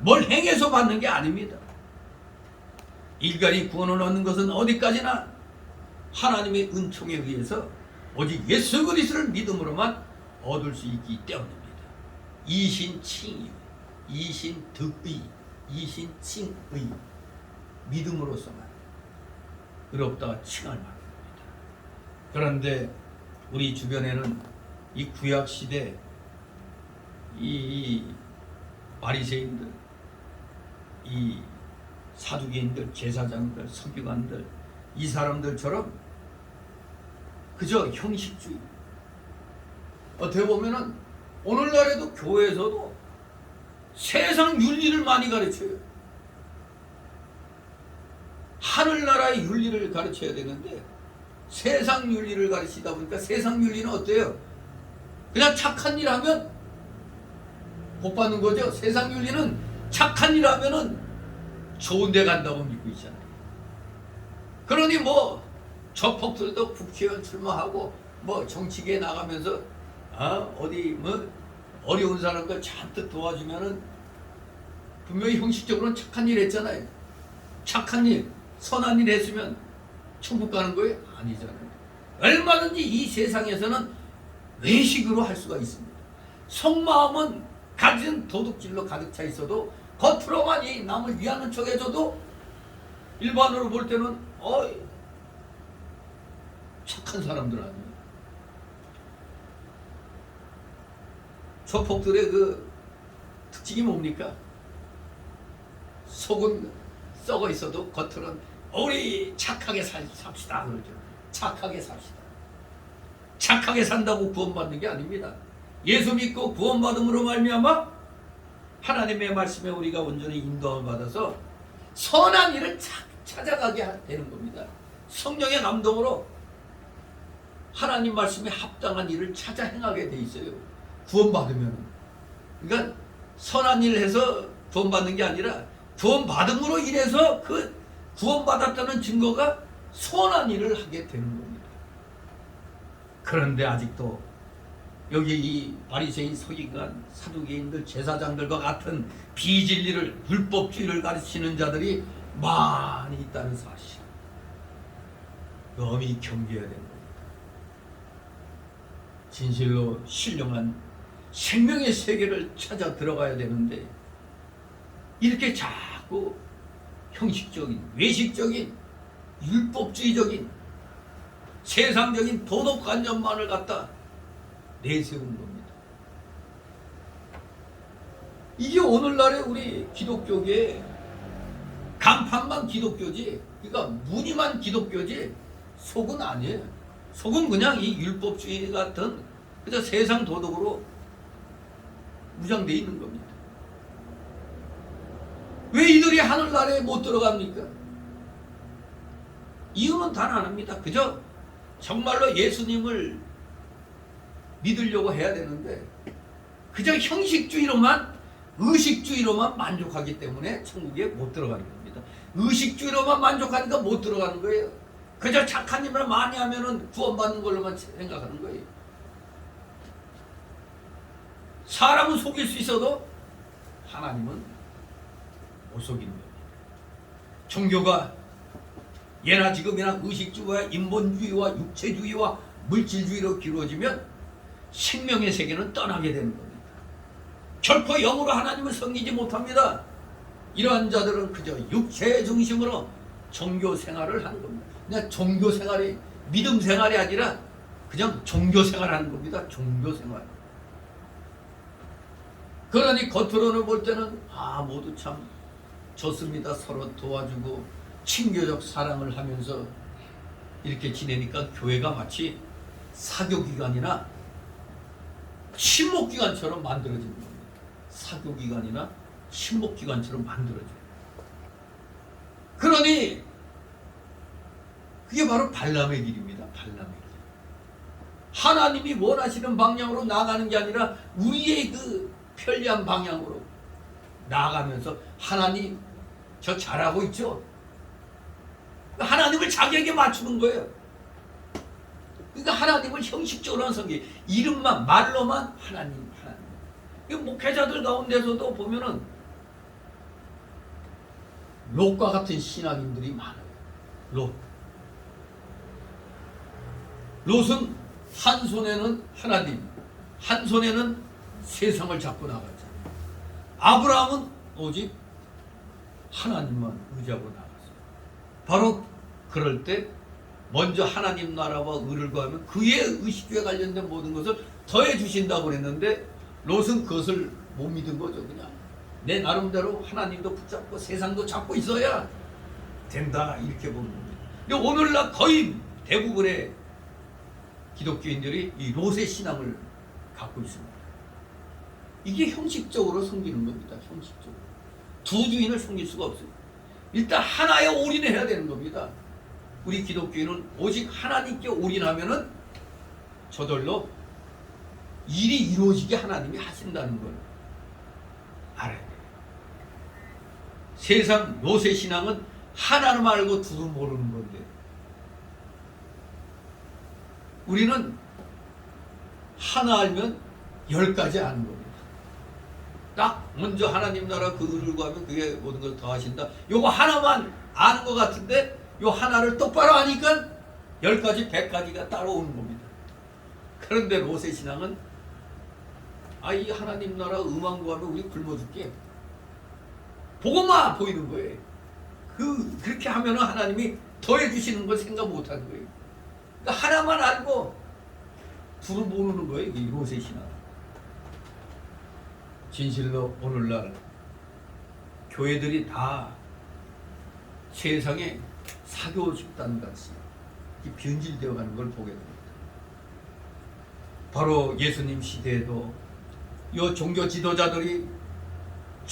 뭘 행해서 받는 게 아닙니다. 인간이 구원을 얻는 것은 어디까지나 하나님의 은총에 의해서 오직 예수 그리스도를 믿음으로만 얻을 수 있기 때문입니다. 이신칭의, 이신득의, 이신칭의, 믿음으로서만 의롭다가 칭을 받는 겁니다. 그런데 우리 주변에는 이 구약 시대 이 바리새인들, 이 사두개인들, 제사장들, 서기관들, 이 사람들처럼 그저 형식주의. 어떻게 보면은 오늘날에도 교회에서도 세상 윤리를 많이 가르쳐요. 하늘나라의 윤리를 가르쳐야 되는데 세상 윤리를 가르치다 보니까 세상 윤리는 어때요? 그냥 착한 일 하면 복 받는 거죠. 세상 윤리는 착한 일 하면은 좋은 데 간다고 믿고 있잖아요. 그러니 뭐 저폭들도 국회의원 출마하고 뭐 정치계에 나가면서 어디 뭐 어려운 사람들 잔뜩 도와주면은 분명히 형식적으로는 착한 일 했잖아요. 착한 일, 선한 일 했으면 천국 가는 거예요? 아니잖아요. 얼마든지 이 세상에서는 외식으로 할 수가 있습니다. 속마음은 가진 도둑질로 가득 차 있어도 겉으로만 이 남을 위하는 척 해줘도 일반으로 볼 때는 착한 사람들 아니에요. 조폭들의 그 특징이 뭡니까? 속은 썩어 있어도 겉으로는 우리 착하게 삽시다 그러죠. 착하게 삽시다. 착하게 산다고 구원받는 게 아닙니다. 예수 믿고 구원받음으로 말미암아 하나님의 말씀에 우리가 온전히 인도함을 받아서 선한 일을 찾아가게 되는 겁니다. 성령의 감동으로 하나님 말씀에 합당한 일을 찾아 행하게 돼 있어요. 구원받으면. 그러니까 선한 일을 해서 구원받는 게 아니라 구원받음으로 인해서 그 구원받았다는 증거가 선한 일을 하게 되는 겁니다. 그런데 아직도 여기 이 바리새인, 서기관, 사두개인들, 제사장들과 같은 비진리를, 율법주의를 가르치는 자들이 많이 있다는 사실, 엄히 경계해야 되는 겁니다. 진실로 신령한 생명의 세계를 찾아 들어가야 되는데 이렇게 자꾸 형식적인, 외식적인, 율법주의적인, 세상적인 도덕관념만을 갖다 내세우는 겁니다. 이게 오늘날의 우리 기독교계 간판만 기독교지, 그러니까 무늬만 기독교지 속은 아니에요. 속은 그냥 이 율법주의 같은 그저 세상 도덕으로 무장되어 있는 겁니다. 왜 이들이 하늘나라에 못 들어갑니까? 이유는 단 하나입니다. 그저 정말로 예수님을 믿으려고 해야 되는데 그저 형식주의로만, 의식주의로만 만족하기 때문에 천국에 못 들어가는 겁니다. 의식주의로만 만족하니까 못 들어가는 거예요. 그저 착한 일을 많이 하면은 구원받는 걸로만 생각하는 거예요. 사람은 속일 수 있어도 하나님은 못 속이는 겁니다. 종교가 예나 지금이나 의식주의와 인본주의와 육체주의와 물질주의로 기울어지면 생명의 세계는 떠나게 되는 겁니다. 결코 영으로 하나님을 섬기지 못합니다. 이러한 자들은 그저 육체 중심으로 종교 생활을 하는 겁니다. 그냥 종교 생활이 믿음 생활이 아니라 그냥 종교 생활하는 겁니다. 종교 생활. 그러니 겉으로는 볼 때는 모두 참 좋습니다. 서로 도와주고 친교적 사랑을 하면서 이렇게 지내니까 교회가 마치 사교기관이나 친목기관처럼 만들어지는 겁니다. 사교기관이나 친목기관처럼 만들어져요. 그러니 그게 바로 발람의 길입니다. 발람의 길. 하나님이 원하시는 방향으로 나아가는 게 아니라 우리의 그 편리한 방향으로 나아가면서 하나님 저 잘하고 있죠? 하나님을 자기에게 맞추는 거예요. 그러니까 하나님을 형식적으로 섬기, 이름만 말로만 하나님. 이 목회자들 가운데서도 보면은 롯과 같은 신앙인들이 많아요. 롯은 한 손에는 하나님, 한 손에는 세상을 잡고 나갔잖아요. 아브라함은 오직 하나님만 의지하고 나갔어요. 바로 그럴 때 먼저 하나님 나라와 의를 구하면 그의 의식주에 관련된 모든 것을 더해 주신다고 그랬는데 롯은 그것을 못 믿은 거죠. 그냥 내 나름대로 하나님도 붙잡고 세상도 잡고 있어야 된다, 이렇게 보는 겁니다. 근데 오늘날 거의 대부분의 기독교인들이 이 롯의 신앙을 갖고 있습니다. 이게 형식적으로 섬기는 겁니다. 형식적으로. 두 주인을 섬길 수가 없어요. 일단 하나에 올인해야 되는 겁니다. 우리 기독교인은 오직 하나님께 올인하면은 저절로 일이 이루어지게 하나님이 하신다는 걸 알아야 돼요. 세상 롯의 신앙은 하나를 말고 둘을 모르는 건데 우리는 하나 알면 10가지 아는 겁니다. 딱 먼저 하나님 나라 그 의를 구하면 그게 모든 걸 더 하신다. 요거 하나만 아는 것 같은데 요 하나를 똑바로 아니까 10가지, 100가지가 따라오는 겁니다. 그런데 롯의 신앙은 이 하나님 나라 의만 구하면 우리 굶어 죽게. 보고만 보이는 거예요. 그렇게 하면 하나님이 더해 주시는 걸 생각 못 하는 거예요. 그러니까 하나만 알고 둘을 모르는 거예요. 이게 롯의 신앙. 진실로 오늘날 교회들이 다 세상에 사교 집단 같이 변질되어 가는 걸 보게 됩니다. 바로 예수님 시대에도 이 종교 지도자들이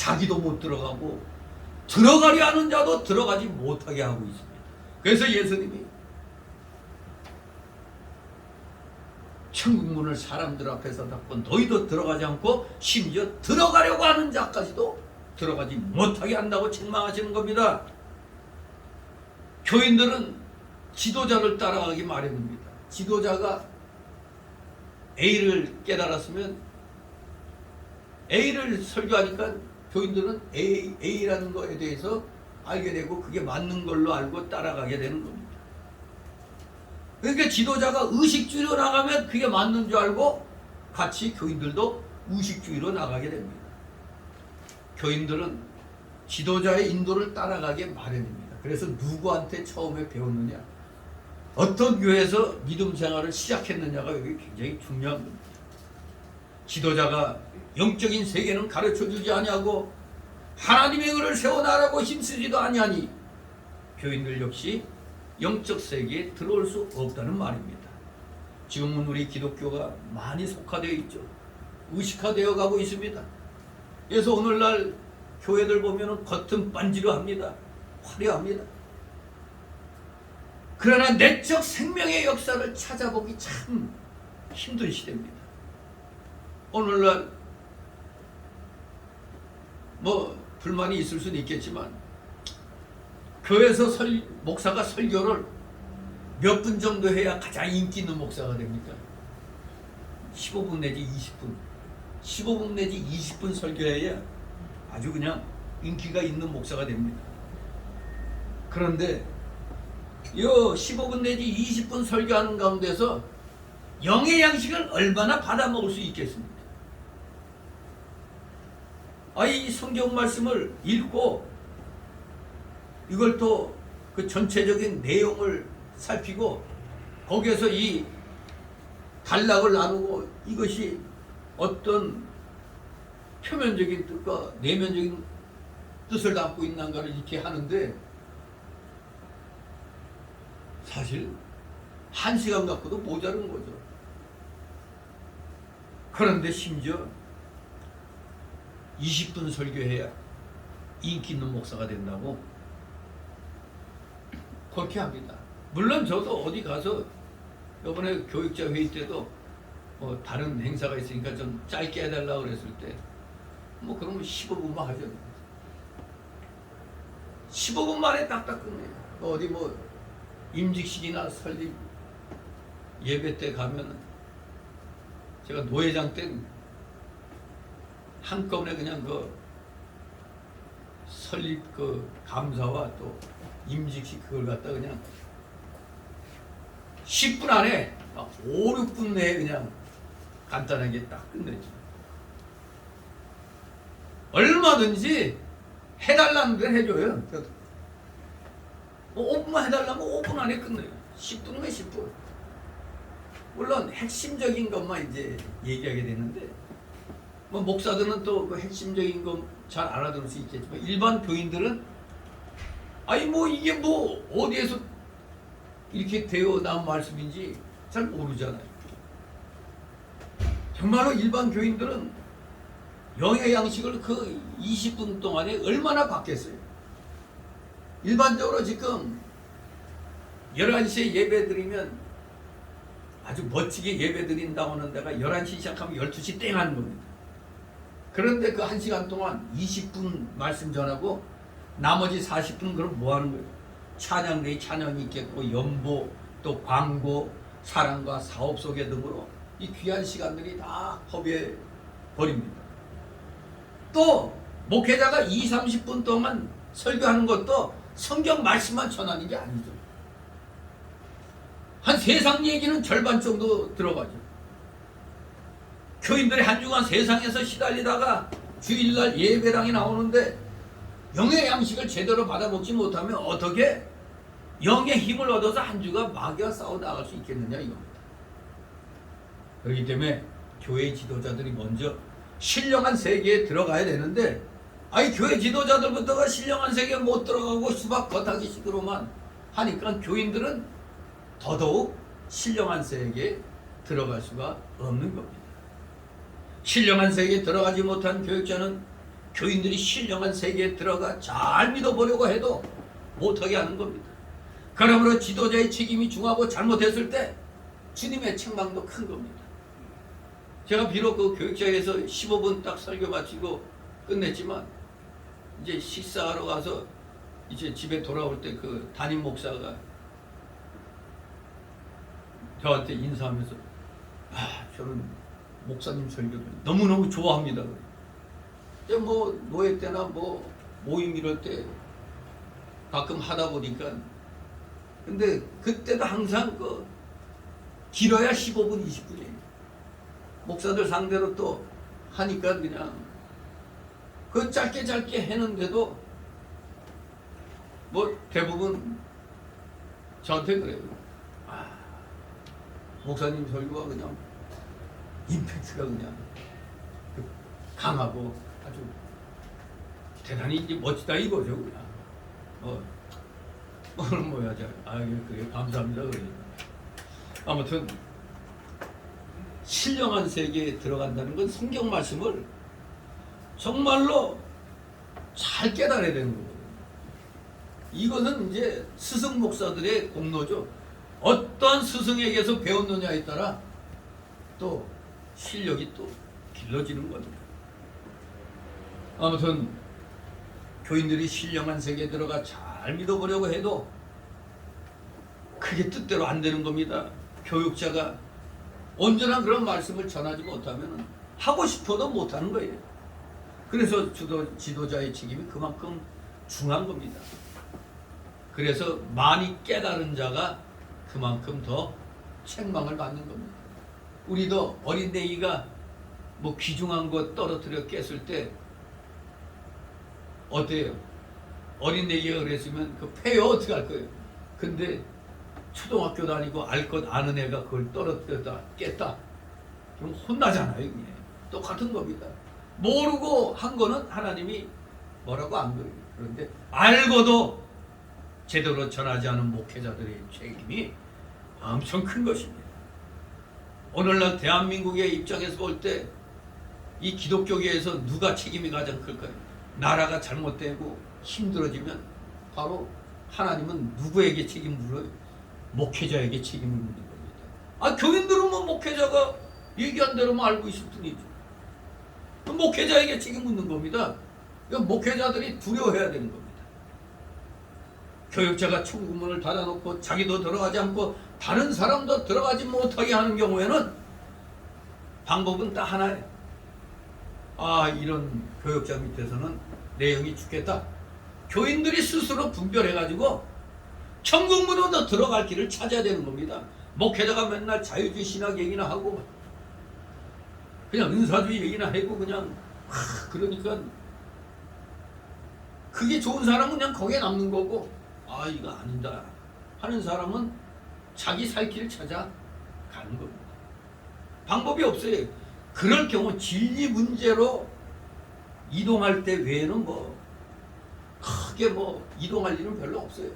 자기도 못 들어가고 들어가려 하는 자도 들어가지 못하게 하고 있습니다. 그래서 예수님이 천국문을 사람들 앞에서 닫고 너희도 들어가지 않고 심지어 들어가려고 하는 자까지도 들어가지 못하게 한다고 책망하시는 겁니다. 교인들은 지도자를 따라가기 마련입니다. 지도자가 A를 깨달았으면 A를 설교하니까 교인들은 A라는 거에 대해서 알게 되고 그게 맞는 걸로 알고 따라가게 되는 겁니다. 그러니까 지도자가 의식주의로 나가면 그게 맞는 줄 알고 같이 교인들도 의식주의로 나가게 됩니다. 교인들은 지도자의 인도를 따라가게 마련입니다. 그래서 누구한테 처음에 배웠느냐, 어떤 교회에서 믿음 생활을 시작했느냐가 여기 굉장히 중요한 겁니다. 지도자가 영적인 세계는 가르쳐주지 아니하고 하나님의 의를 세워나가고 힘쓰지도 아니하니 교인들 역시 영적 세계에 들어올 수 없다는 말입니다. 지금은 우리 기독교가 많이 속화되어 있죠. 의식화되어 가고 있습니다. 그래서 오늘날 교회들 보면 겉은 반지로합니다. 화려합니다. 그러나 내적 생명의 역사를 찾아보기 참 힘든 시대입니다. 오늘날 뭐 불만이 있을 수는 있겠지만 교회에서 목사가 설교를 몇 분 정도 해야 가장 인기 있는 목사가 됩니까? 15분 내지 20분 15분 내지 20분 설교해야 아주 그냥 인기가 있는 목사가 됩니다. 그런데 이 15분 내지 20분 설교하는 가운데서 영의 양식을 얼마나 받아먹을 수 있겠습니까? 이 성경 말씀을 읽고 이걸 또 그 전체적인 내용을 살피고 거기에서 이 단락을 나누고 이것이 어떤 표면적인 뜻과 내면적인 뜻을 담고 있는가를 이렇게 하는데 사실 1시간 갖고도 모자른 거죠. 그런데 심지어 20분 설교해야 인기 있는 목사가 된다고 그렇게 합니다. 물론 저도 어디 가서 이번에 교육자 회의 때도 뭐 다른 행사가 있으니까 좀 짧게 해달라고 그랬을 때 뭐 그러면 15분만 하죠. 15분 만에 딱딱 끝내요. 어디 뭐 임직식이나 설립 예배 때 가면 제가 노회장 때 한꺼번에 그냥 그 설립 그 감사와 또 임직식 그걸 갖다 그냥 10분 안에 5, 6분 내에 그냥 간단하게 딱 끝내죠. 얼마든지 해달라는 데는 해줘요. 5분만 해달라면 5분 안에 끝내요. 10분이면 10분. 물론 핵심적인 것만 이제 얘기하게 되는데 뭐 목사들은 또 그 핵심적인 거 잘 알아들을 수 있겠지만 일반 교인들은 뭐 이게 뭐 어디에서 이렇게 되어 나온 말씀인지 잘 모르잖아요. 정말로 일반 교인들은 영의 양식을 그 20분 동안에 얼마나 받겠어요. 일반적으로 지금 11시에 예배 드리면 아주 멋지게 예배 드린다고 하는 데가 11시 시작하면 12시 땡 하는 겁니다. 그런데 그 1시간 동안 20분 말씀 전하고 나머지 40분 그럼 뭐 하는 거예요? 찬양대의 찬양이 있겠고 연보 또 광고 사랑과 사업 소개 등으로 이 귀한 시간들이 다 허비해 버립니다. 또 목회자가 20-30분 동안 설교하는 것도 성경 말씀만 전하는 게 아니죠. 한 세상 얘기는 절반 정도 들어가죠. 교인들이 한 주간 세상에서 시달리다가 주일날 예배당에 나오는데 영의 양식을 제대로 받아먹지 못하면 어떻게 영의 힘을 얻어서 한 주가 마귀와 싸워 나갈 수 있겠느냐 이겁니다. 그렇기 때문에 교회 지도자들이 먼저 신령한 세계에 들어가야 되는데 교회 지도자들부터가 신령한 세계에 못 들어가고 수박 겉하기식으로만 하니까 교인들은 더더욱 신령한 세계에 들어갈 수가 없는 겁니다. 신령한 세계에 들어가지 못한 교육자는 교인들이 신령한 세계에 들어가 잘 믿어보려고 해도 못하게 하는 겁니다. 그러므로 지도자의 책임이 중하고 잘못했을 때 주님의 책망도 큰 겁니다. 제가 비록 그 교육자에서 15분 딱 설교 마치고 끝냈지만 이제 식사하러 가서 이제 집에 돌아올 때 그 담임 목사가 저한테 인사하면서 저는 목사님 설교를 너무너무 좋아합니다. 근데 뭐 노예 때나 뭐 모임 이럴 때 가끔 하다 보니까 근데 그때도 항상 그 길어야 15분 20분이에요. 목사들 상대로 또 하니까 그냥 그 짧게 했는데도 뭐 대부분 저한테 그래요. 목사님 설교가 그냥 임팩트가 그냥 강하고 아주 대단히 이제 멋지다 이거죠 그냥. 오늘 뭐야 그래 감사합니다 그러니까. 아무튼 신령한 세계에 들어간다는 건 성경 말씀을 정말로 잘 깨달아야 되는 거거든요. 이것은 이제 스승 목사들의 공로죠. 어떤 스승에게서 배웠느냐에 따라 또 실력이 또 길러지는 겁니다. 아무튼 교인들이 신령한 세계에 들어가 잘 믿어보려고 해도 그게 뜻대로 안 되는 겁니다. 교육자가 온전한 그런 말씀을 전하지 못하면 하고 싶어도 못하는 거예요. 그래서 지도자의 책임이 그만큼 중요한 겁니다. 그래서 많이 깨달은 자가 그만큼 더 책망을 받는 겁니다. 우리도 어린애기가 뭐 귀중한 거 떨어뜨려 깼을 때 어때요? 어린애기가 그랬으면 그 패요 어떻게 할 거예요? 근데 초등학교 다니고 알 것 아는 애가 그걸 떨어뜨렸다 깼다 그럼 혼나잖아요. 이게 똑같은 겁니다. 모르고 한 거는 하나님이 뭐라고 안 그래요. 그런데 알고도 제대로 전하지 않은 목회자들의 책임이 엄청 큰 것입니다. 오늘날 대한민국의 입장에서 볼 때 이 기독교계에서 누가 책임이 가장 클까요? 나라가 잘못되고 힘들어지면 바로 하나님은 누구에게 책임을 물어요? 목회자에게 책임을 묻는 겁니다. 교인들은 뭐 목회자가 얘기한 대로만 알고 있을 뿐이죠. 목회자에게 책임 묻는 겁니다. 목회자들이 두려워해야 되는 겁니다. 교육자가 천국문을 닫아놓고 자기도 들어가지 않고 다른 사람도 들어가지 못하게 하는 경우에는 방법은 딱 하나예요. 이런 교육자 밑에서는 내용이 죽겠다. 교인들이 스스로 분별해가지고 천국문으로 들어갈 길을 찾아야 되는 겁니다. 목회자가 맨날 자유주의 신학 얘기나 하고 그냥 은사주의 얘기나 하고 그냥 그러니까 그게 좋은 사람은 그냥 거기에 남는 거고 이거 아니다 하는 사람은 자기 살 길을 찾아 가는 겁니다. 방법이 없어요. 그럴 경우 진리 문제로 이동할 때 외에는 뭐 크게 뭐 이동할 일은 별로 없어요.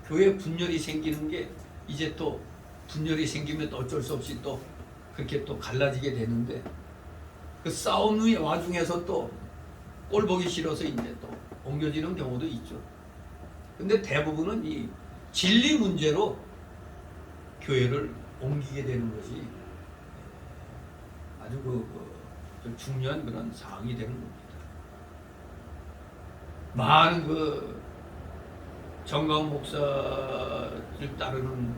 교회 분열이 생기는 게 이제 또 분열이 생기면 또 어쩔 수 없이 또 그렇게 또 갈라지게 되는데 그 싸움의 와중에서 또 꼴 보기 싫어서 이제 또 옮겨지는 경우도 있죠. 근데 대부분은 이 진리 문제로 교회를 옮기게 되는 것이 아주 좀 중요한 그런 사항이 되는 겁니다. 많은 정강 목사를 따르는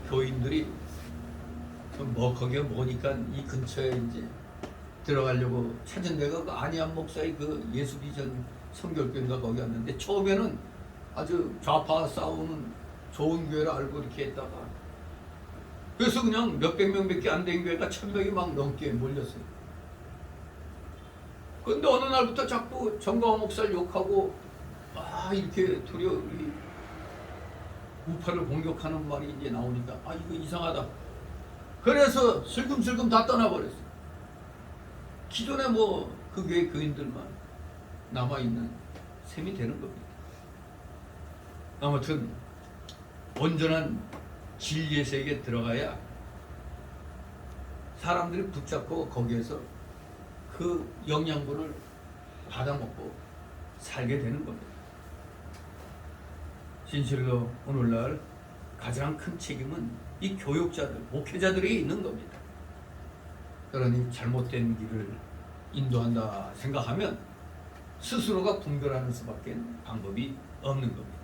교인들이 거기가 뭐니까 이 근처에 이제 들어가려고 찾은 데가 그 안희암 목사의 그 예수비전 성결교회인가 거기 왔는데 처음에는 아주 좌파 싸우는 좋은 교회를 알고 이렇게 했다가 그래서 그냥 몇백 명밖에 안 된 교회가 1000명이 막 넘게 몰렸어요. 근데 어느 날부터 자꾸 정광 목사를 욕하고 이렇게 우파를 공격하는 말이 이제 나오니까 이거 이상하다. 그래서 슬금슬금 다 떠나버렸어요. 기존에 뭐 그 교회 교인들만 남아있는 셈이 되는 겁니다. 아무튼 온전한 진리의 세계에 들어가야 사람들이 붙잡고 거기에서 그 영양분을 받아먹고 살게 되는 겁니다. 진실로 오늘날 가장 큰 책임은 이 교육자들, 목회자들에게 있는 겁니다. 그러니 잘못된 길을 인도한다 생각하면 스스로가 분별하는 수밖에 방법이 없는 겁니다.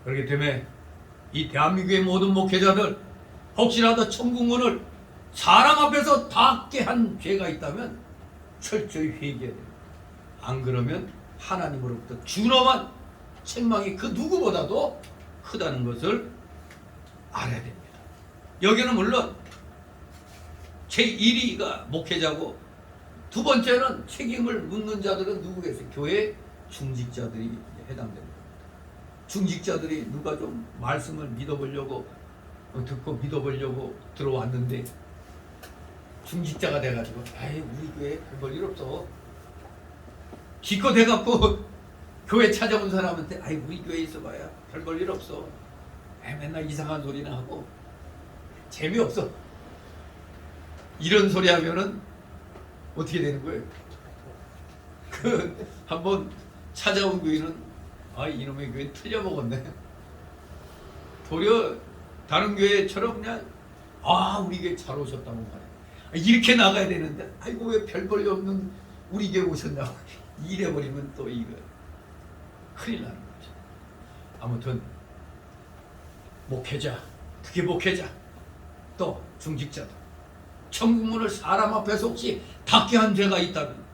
그렇기 때문에 이 대한민국의 모든 목회자들 혹시라도 천국문을 사람 앞에서 닫게 한 죄가 있다면 철저히 회개해야 됩니다. 안 그러면 하나님으로부터 준엄한 책망이 그 누구보다도 크다는 것을 알아야 됩니다. 여기는 물론 제1위가 목회자고 두 번째는 책임을 묻는 자들은 누구겠어요? 교회 중직자들이 해당됩니다. 중직자들이 누가 좀 말씀을 믿어보려고 듣고 믿어보려고 들어왔는데 중직자가 돼가지고 아이 우리 교회 별 볼 일 없어. 기껏 해갖고 교회 찾아온 사람한테 아이 우리 교회에 있어봐야 별 볼 일 없어. 맨날 이상한 소리나 하고 재미없어. 이런 소리 하면은 어떻게 되는 거예요? 한번 찾아온 교회는 아 이놈의 교회 틀려먹었네. 도리어 다른 교회처럼 그냥 아 우리 교회 잘 오셨다고 말해. 이렇게 나가야 되는데 아이고 왜 별 볼 일 없는 우리 교회 오셨냐고 이래버리면 또 이거 큰일 나는 거죠. 아무튼 목회자, 특히 목회자 또 중직자들 천국문을 사람 앞에서 혹시 닫게 한 죄가 있다면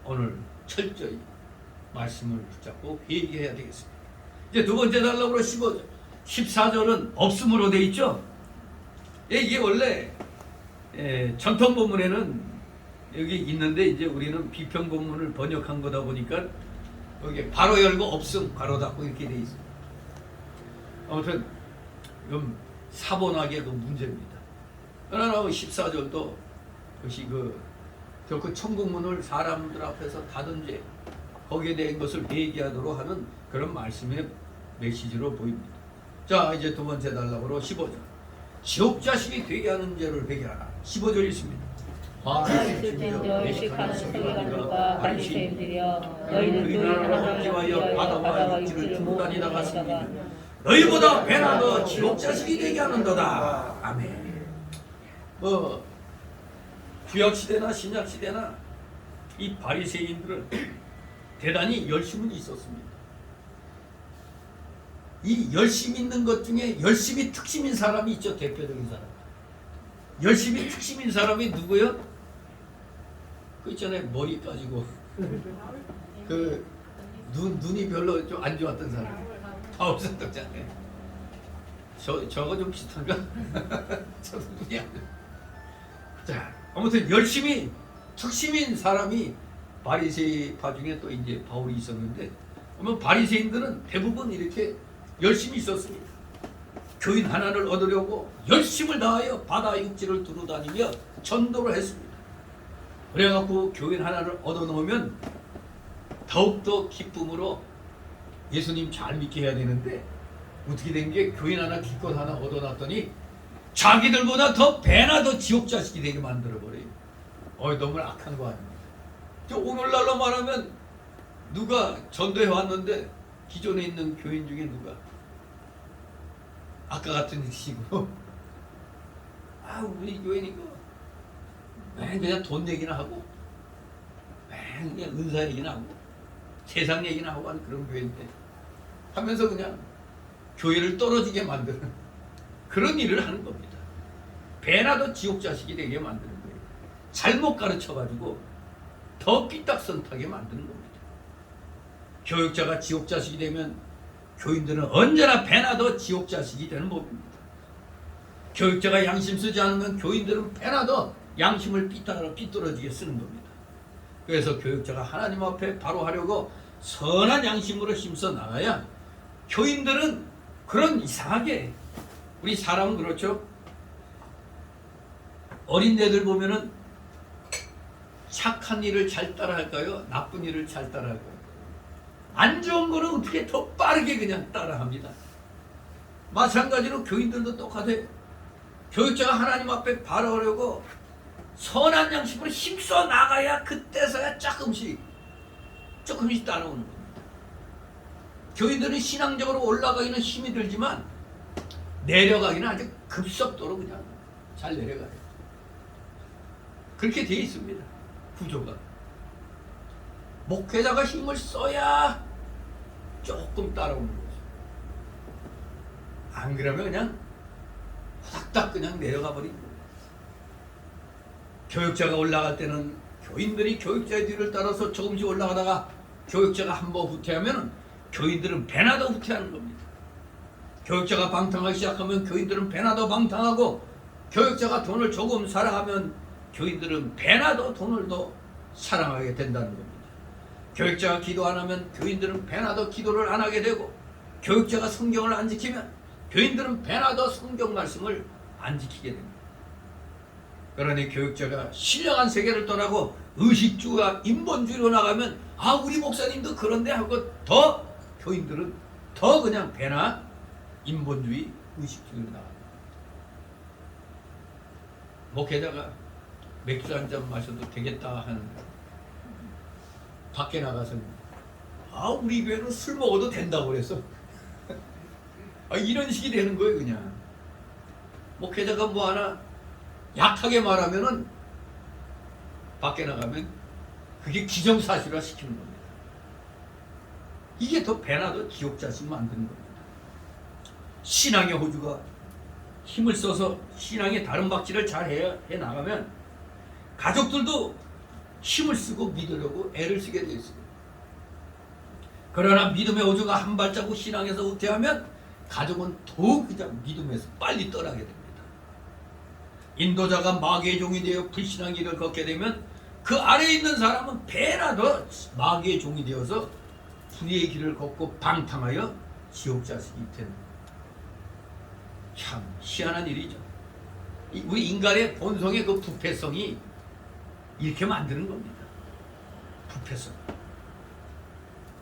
오늘 철저히 말씀을 붙잡고 회개해야 되겠습니다. 이제 두 번째 달락으로 15절 14절은 없음으로 돼 있죠. 이게 원래 전통 본문에는 여기 있는데 이제 우리는 비평 본문을 번역한 거다 보니까 여기 바로 열고 없음 가로 닫고 이렇게 돼 있습니다. 아무튼 좀 사본하게 그 문제입니다. 그러나 14절도 그것이 결코 천국문을 사람들 앞에서 닫은 죄 거기에 대한 것을 회개하도록 하는 그런 말씀의 메시지로 보입니다. 자 이제 두 번째 단락으로 15절 지옥 자식이 되게 하는 죄를 회개하라. 15절 있습니다.
있을 텐데 의식하는 서기관들과 바리새인들이여 너희는 교인을 하나님을 위하여 바다와 육지를 모두 나갔으니
너희보다 배나 더 지옥 자식이 되게 하는도다. 아멘. 구약 시대나 신약 시대나 이 바리새인들은 대단히 열심은 있었습니다. 이 열심 있는 것 중에 열심히 특심인 사람이 있죠. 대표적인 사람. 열심히 특심인 사람이 누구요? 그 있잖아요. 머리 까지고 눈이 별로 좀 안 좋았던 사람. 다 없었잖아요. 저거 좀 비슷한가? 저도 눈이 안 좋아. 자, 아무튼 열심히 특심인 사람이 바리새파 중에 또 이제 바울이 있었는데, 그러면 바리새인들은 대부분 이렇게 열심히 있었습니다. 교인 하나를 얻으려고 열심을 다하여 바다 육지를 두루다니며 전도를 했습니다. 그래갖고 교인 하나를 얻어놓으면 더욱더 기쁨으로 예수님 잘 믿게 해야 되는데 어떻게 된 게 교인 하나 기껏 하나 얻어놨더니 자기들보다 더 배나 더 지옥 자식이 되게 만들어버려요. 너무 악한 거 아닙니까? 오늘날로 말하면 누가 전도해 왔는데 기존에 있는 교인 중에 누가 아까 같은 식으로 우리 교인 이거 그냥 돈 얘기나 하고 그냥 은사 얘기나 하고 세상 얘기나 하고 하는 그런 교회인데 하면서 그냥 교회를 떨어지게 만드는 그런 일을 하는 겁니다. 배나 더 지옥 자식이 되게 만드는 거예요. 잘못 가르쳐가지고 더 삐딱선타게 만드는 겁니다. 교육자가 지옥 자식이 되면 교인들은 언제나 배나 더 지옥 자식이 되는 법입니다. 교육자가 양심 쓰지 않으면 교인들은 배나 더 양심을 삐뚤어지게 쓰는 겁니다. 그래서 교육자가 하나님 앞에 바로 하려고 선한 양심으로 힘써 나가야 교인들은 그런 이상하게 우리 사람은 그렇죠. 어린애들 보면은 착한 일을 잘 따라할까요? 나쁜 일을 잘 따라할까요? 안 좋은 거는 어떻게 더 빠르게 그냥 따라합니다. 마찬가지로 교인들도 똑같아요. 교육자가 하나님 앞에 바라오려고 선한 양심으로 힘써 나가야 그때서야 조금씩 조금씩 따라오는 겁니다. 교인들은 신앙적으로 올라가기는 힘이 들지만 내려가기는 아주 급속도로 그냥 잘 내려가요. 그렇게 되어 있습니다. 구조가. 목회자가 힘을 써야 조금 따라오는 거죠. 안 그러면 그냥 후닥닥 그냥 내려가 버리고, 교육자가 올라갈 때는 교인들이 교육자의 뒤를 따라서 조금씩 올라가다가 교육자가 한번 후퇴하면 교인들은 배나 더 후퇴하는 겁니다. 교육자가 방탕하기 시작하면 교인들은 배나 더 방탕하고, 교육자가 돈을 조금 사랑하면 교인들은 배나 더 돈을 더 사랑하게 된다는 겁니다. 교육자가 기도 안 하면 교인들은 배나 더 기도를 안 하게 되고, 교육자가 성경을 안 지키면 교인들은 배나 더 성경 말씀을 안 지키게 됩니다. 그러니 교육자가 신령한 세계를 떠나고 의식주가 인본주의로 나가면 아 우리 목사님도 그런데 하고 더 교인들은 더 그냥 배나 인본주의 의식주의로 나갑니다. 목회자가 맥주 한 잔 마셔도 되겠다 하는데 밖에 나가서 아 우리 교회는 술 먹어도 된다고 그랬어. 아, 이런 식이 되는 거예요. 그냥 목회자가 뭐 하나 약하게 말하면은 밖에 나가면 그게 기정사실화 시키는 겁니다. 이게 더 배나 더 지옥자식 만드는 겁니다. 신앙의 호주가 힘을 써서 신앙의 다른 박질을 잘 해 나가면 가족들도 힘을 쓰고 믿으려고 애를 쓰게 돼 있어요. 그러나 믿음의 호주가 한 발자국 신앙에서 후퇴하면 가족은 더욱 그냥 믿음에서 빨리 떠나게 됩니다. 인도자가 마귀의 종이 되어 불신앙의 길을 걷게 되면 그 아래에 있는 사람은 배나 더 마귀의 종이 되어서 불의의 길을 걷고 방탕하여 지옥자식이 되는 겁니다. 참 희한한 일이죠. 우리 인간의 본성의 그 부패성이 이렇게 만드는 겁니다. 부패성.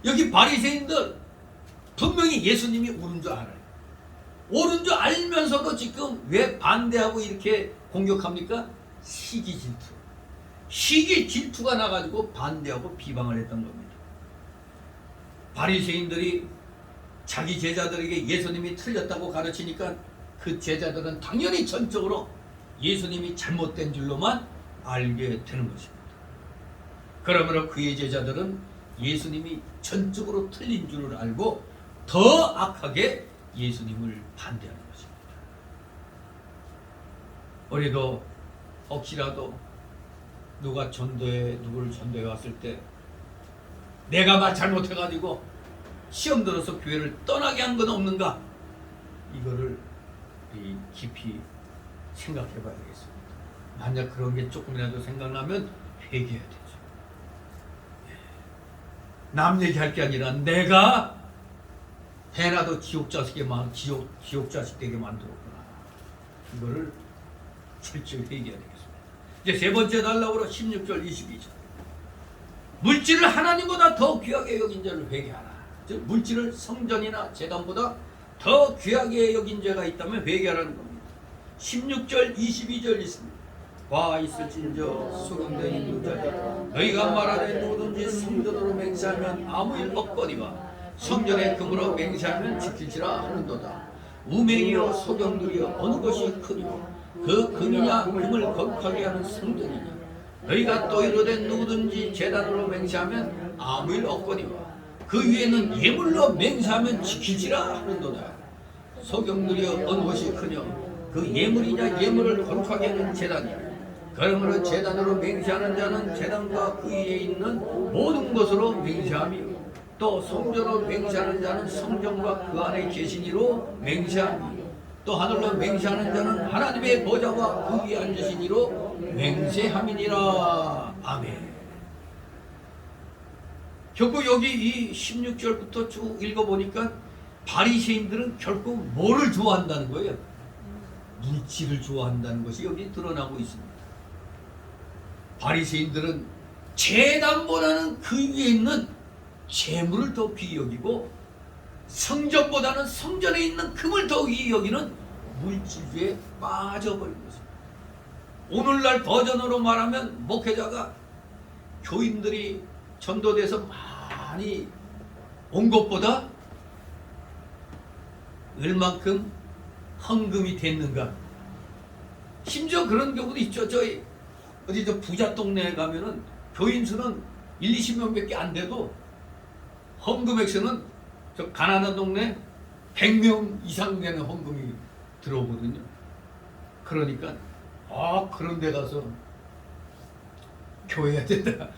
여기 바리새인들 분명히 예수님이 옳은 줄 알아요. 옳은 줄 알면서도 지금 왜 반대하고 이렇게 공격합니까? 시기 질투. 시기 질투가 나가지고 반대하고 비방을 했던 겁니다. 바리새인들이 자기 제자들에게 예수님이 틀렸다고 가르치니까 그 제자들은 당연히 전적으로 예수님이 잘못된 줄로만 알게 되는 것입니다. 그러므로 그의 제자들은 예수님이 전적으로 틀린 줄을 알고 더 악하게 예수님을 반대하는 것입니다. 우리도 혹시라도 누가 누구를 전도해 왔을 때 내가 말 잘못해가지고 시험 들어서 교회를 떠나게 한 건 없는가? 이거를 깊이 생각해 봐야 되겠습니다. 만약 그런 게 조금이라도 생각나면 회개해야 되죠. 남 얘기할 게 아니라 내가 배나도 지옥자식 되게 만들었구나. 이거를 철저히 회개해야 되겠습니다. 이제 세 번째 달라고 16절 22절. 물질을 하나님보다 더 귀하게 여긴 자를 회개하라. 즉 물질을 성전이나 제단보다 더 귀하게 여긴 자가 있다면 회개하라는 겁니다. 16절 22절 있습니다. 와 있을진저 소경된 인도자야 너희가 말하되 누구든지 성전으로 맹세하면 아무 일 없거니와 성전의 금으로 맹세하면 지킬지라 하는도다. 우맹이여 소경들이여 어느 것이 크니요 그 금이냐 금을 거룩하게 하는 성전이냐. 너희가 또 이르되 누구든지 제단으로 맹세하면 아무 일 없거니와 그 위에는 예물로 맹세하면 지킬지라 하는도다. 소경들이여 어느 것이 크냐 그 예물이냐 예물을 거룩하게 하는 제단이냐. 그러므로 제단으로 맹세하는 자는 제단과 그 위에 있는 모든 것으로 맹세하며 또 성전으로 맹세하는 자는 성전과 그 안에 계신 이로 맹세하며 또 하늘로 맹세하는 자는 하나님의 보좌와 그 위에 앉으신 이로 맹세함이니라. 아멘. 결국 여기 이 16절부터 쭉 읽어보니까 바리새인들은 결국 뭐를 좋아한다는 거예요? 물질을 좋아한다는 것이 여기 드러나고 있습니다. 바리새인들은 제단보다는 그 위에 있는 재물을 더 귀히 여기고 성전보다는 성전에 있는 금을 더 귀히 여기는 물질주에 빠져버린 것입니다. 오늘날 버전으로 말하면 목회자가 교인들이 전도돼서 많이 온 것보다 얼만큼 헌금이 됐는가. 심지어 그런 경우도 있죠. 저희 어디 저 부자 동네에 가면은 교인 수는 1, 20명밖에 안 돼도 헌금 액수는 저 가난한 동네 100명 이상 되는 헌금이 들어오거든요. 그러니까 그런 데 가서 교회해야 된다.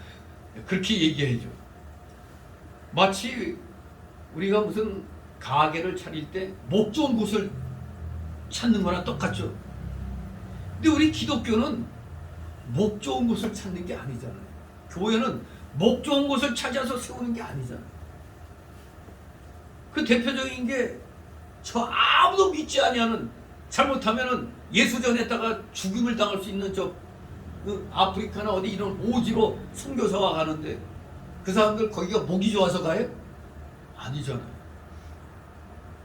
그렇게 얘기해줘. 마치 우리가 무슨 가게를 차릴 때 목 좋은 곳을 찾는 거랑 똑같죠. 근데 우리 기독교는 목 좋은 곳을 찾는 게 아니잖아요. 교회는 목 좋은 곳을 찾아서 세우는 게 아니잖아요. 그 대표적인 게 저 아무도 믿지 아니하는, 잘못하면은 예수전에다가 죽임을 당할 수 있는 저 아프리카나 어디 이런 오지로 선교사가 가는데 그 사람들 거기가 목이 좋아서 가요? 아니잖아요.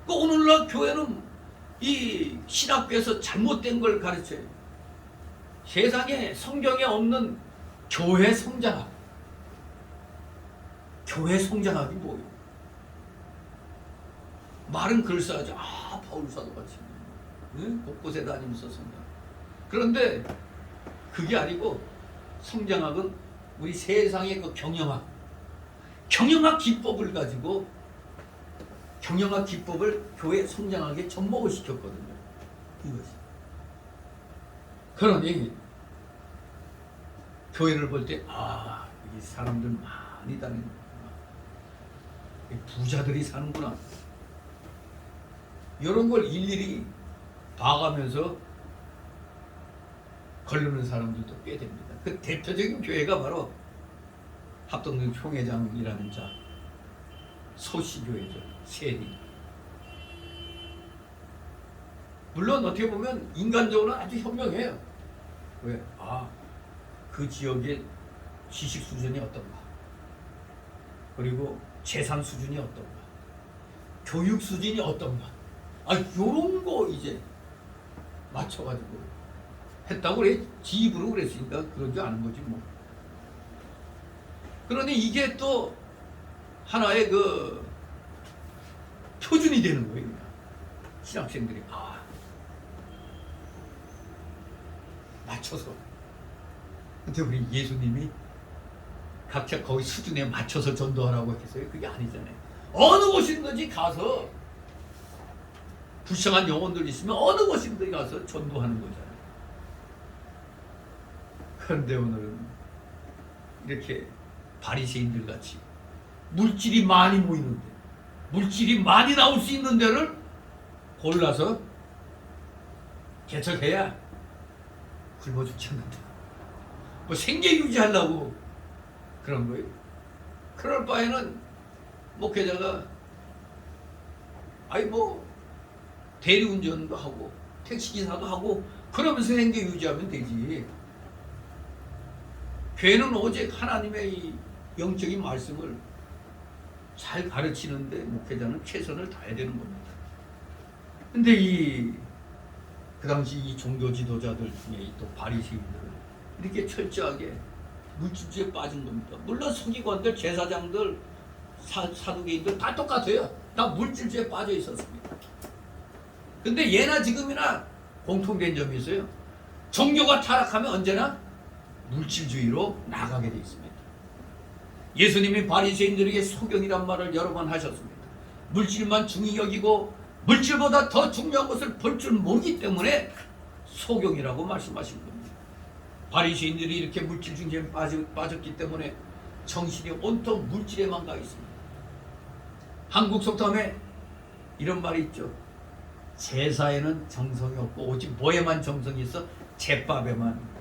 그 오늘날 교회는 이 신학교에서 잘못된 걸 가르쳐요. 세상에 성경에 없는 교회 성장학. 교회 성장학이 뭐예요? 말은 글싸하죠. 바울 사도같이 곳곳에 다니면서 성장. 그런데 그게 아니고 성장학은 우리 세상의 그 경영학 기법을 가지고 경영학 기법을 교회 성장학에 접목을 시켰거든요. 이것이. 그러니 교회를 볼 때 이 사람들 많이 다니는구나. 부자들이 사는구나. 이런 걸 일일이 봐가면서 걸르는 사람들도 꽤 됩니다. 그 대표적인 교회가 바로 합동동 총회장이라는 자, 소시교회죠. 세리. 물론 어떻게 보면 인간적으로는 아주 현명해요. 왜? 그 지역의 지식 수준이 어떤가, 그리고 재산 수준이 어떤가, 교육 수준이 어떤가, 요런 거 이제 맞춰가지고 했다고 그래. 지 입으로 그랬으니까 그런 줄 아는 거지 뭐. 그러니 이게 또 하나의 그 표준이 되는 거예요. 그냥. 신학생들이 맞춰서. 근데 우리 예수님이 각자 거기 수준에 맞춰서 전도하라고 했어요. 그게 아니잖아요. 어느 곳이든지 가서 불쌍한 영혼들 있으면 어느 곳이든지 가서 전도하는 거잖아요. 그런데 오늘은 이렇게 바리새인들 같이 물질이 많이 모이는데, 물질이 많이 나올 수 있는 데를 골라서 개척해야 굶어 죽지 않는다. 뭐 생계 유지하려고 그런 거예요. 그럴 바에는 목회자가 대리운전도 하고 택시기사도 하고 그러면서 생계 유지하면 되지. 교회는 오직 하나님의 이 영적인 말씀을 잘 가르치는데 목회자는 최선을 다해야 되는 겁니다. 근데 그 당시 이 종교 지도자들 중에 또 바리새인들은 이렇게 철저하게 물질주의에 빠진 겁니다. 물론 서기관들, 제사장들, 사두개인들 다 똑같아요. 다 물질주의에 빠져 있었습니다. 근데 예나 지금이나 공통된 점이 있어요. 종교가 타락하면 언제나 물질주의로 나가게 돼 있습니다. 예수님이 바리새인들에게 소경이란 말을 여러 번 하셨습니다. 물질만 중히 여기고 물질보다 더 중요한 것을 볼 줄 모르기 때문에 소경이라고 말씀하신 겁니다. 바리새인들이 이렇게 물질 중심에 빠졌기 때문에 정신이 온통 물질에만 가 있습니다. 한국 속담에 이런 말이 있죠. 제사에는 정성이 없고 오직 뭐에만 정성이 있어? 제밥에만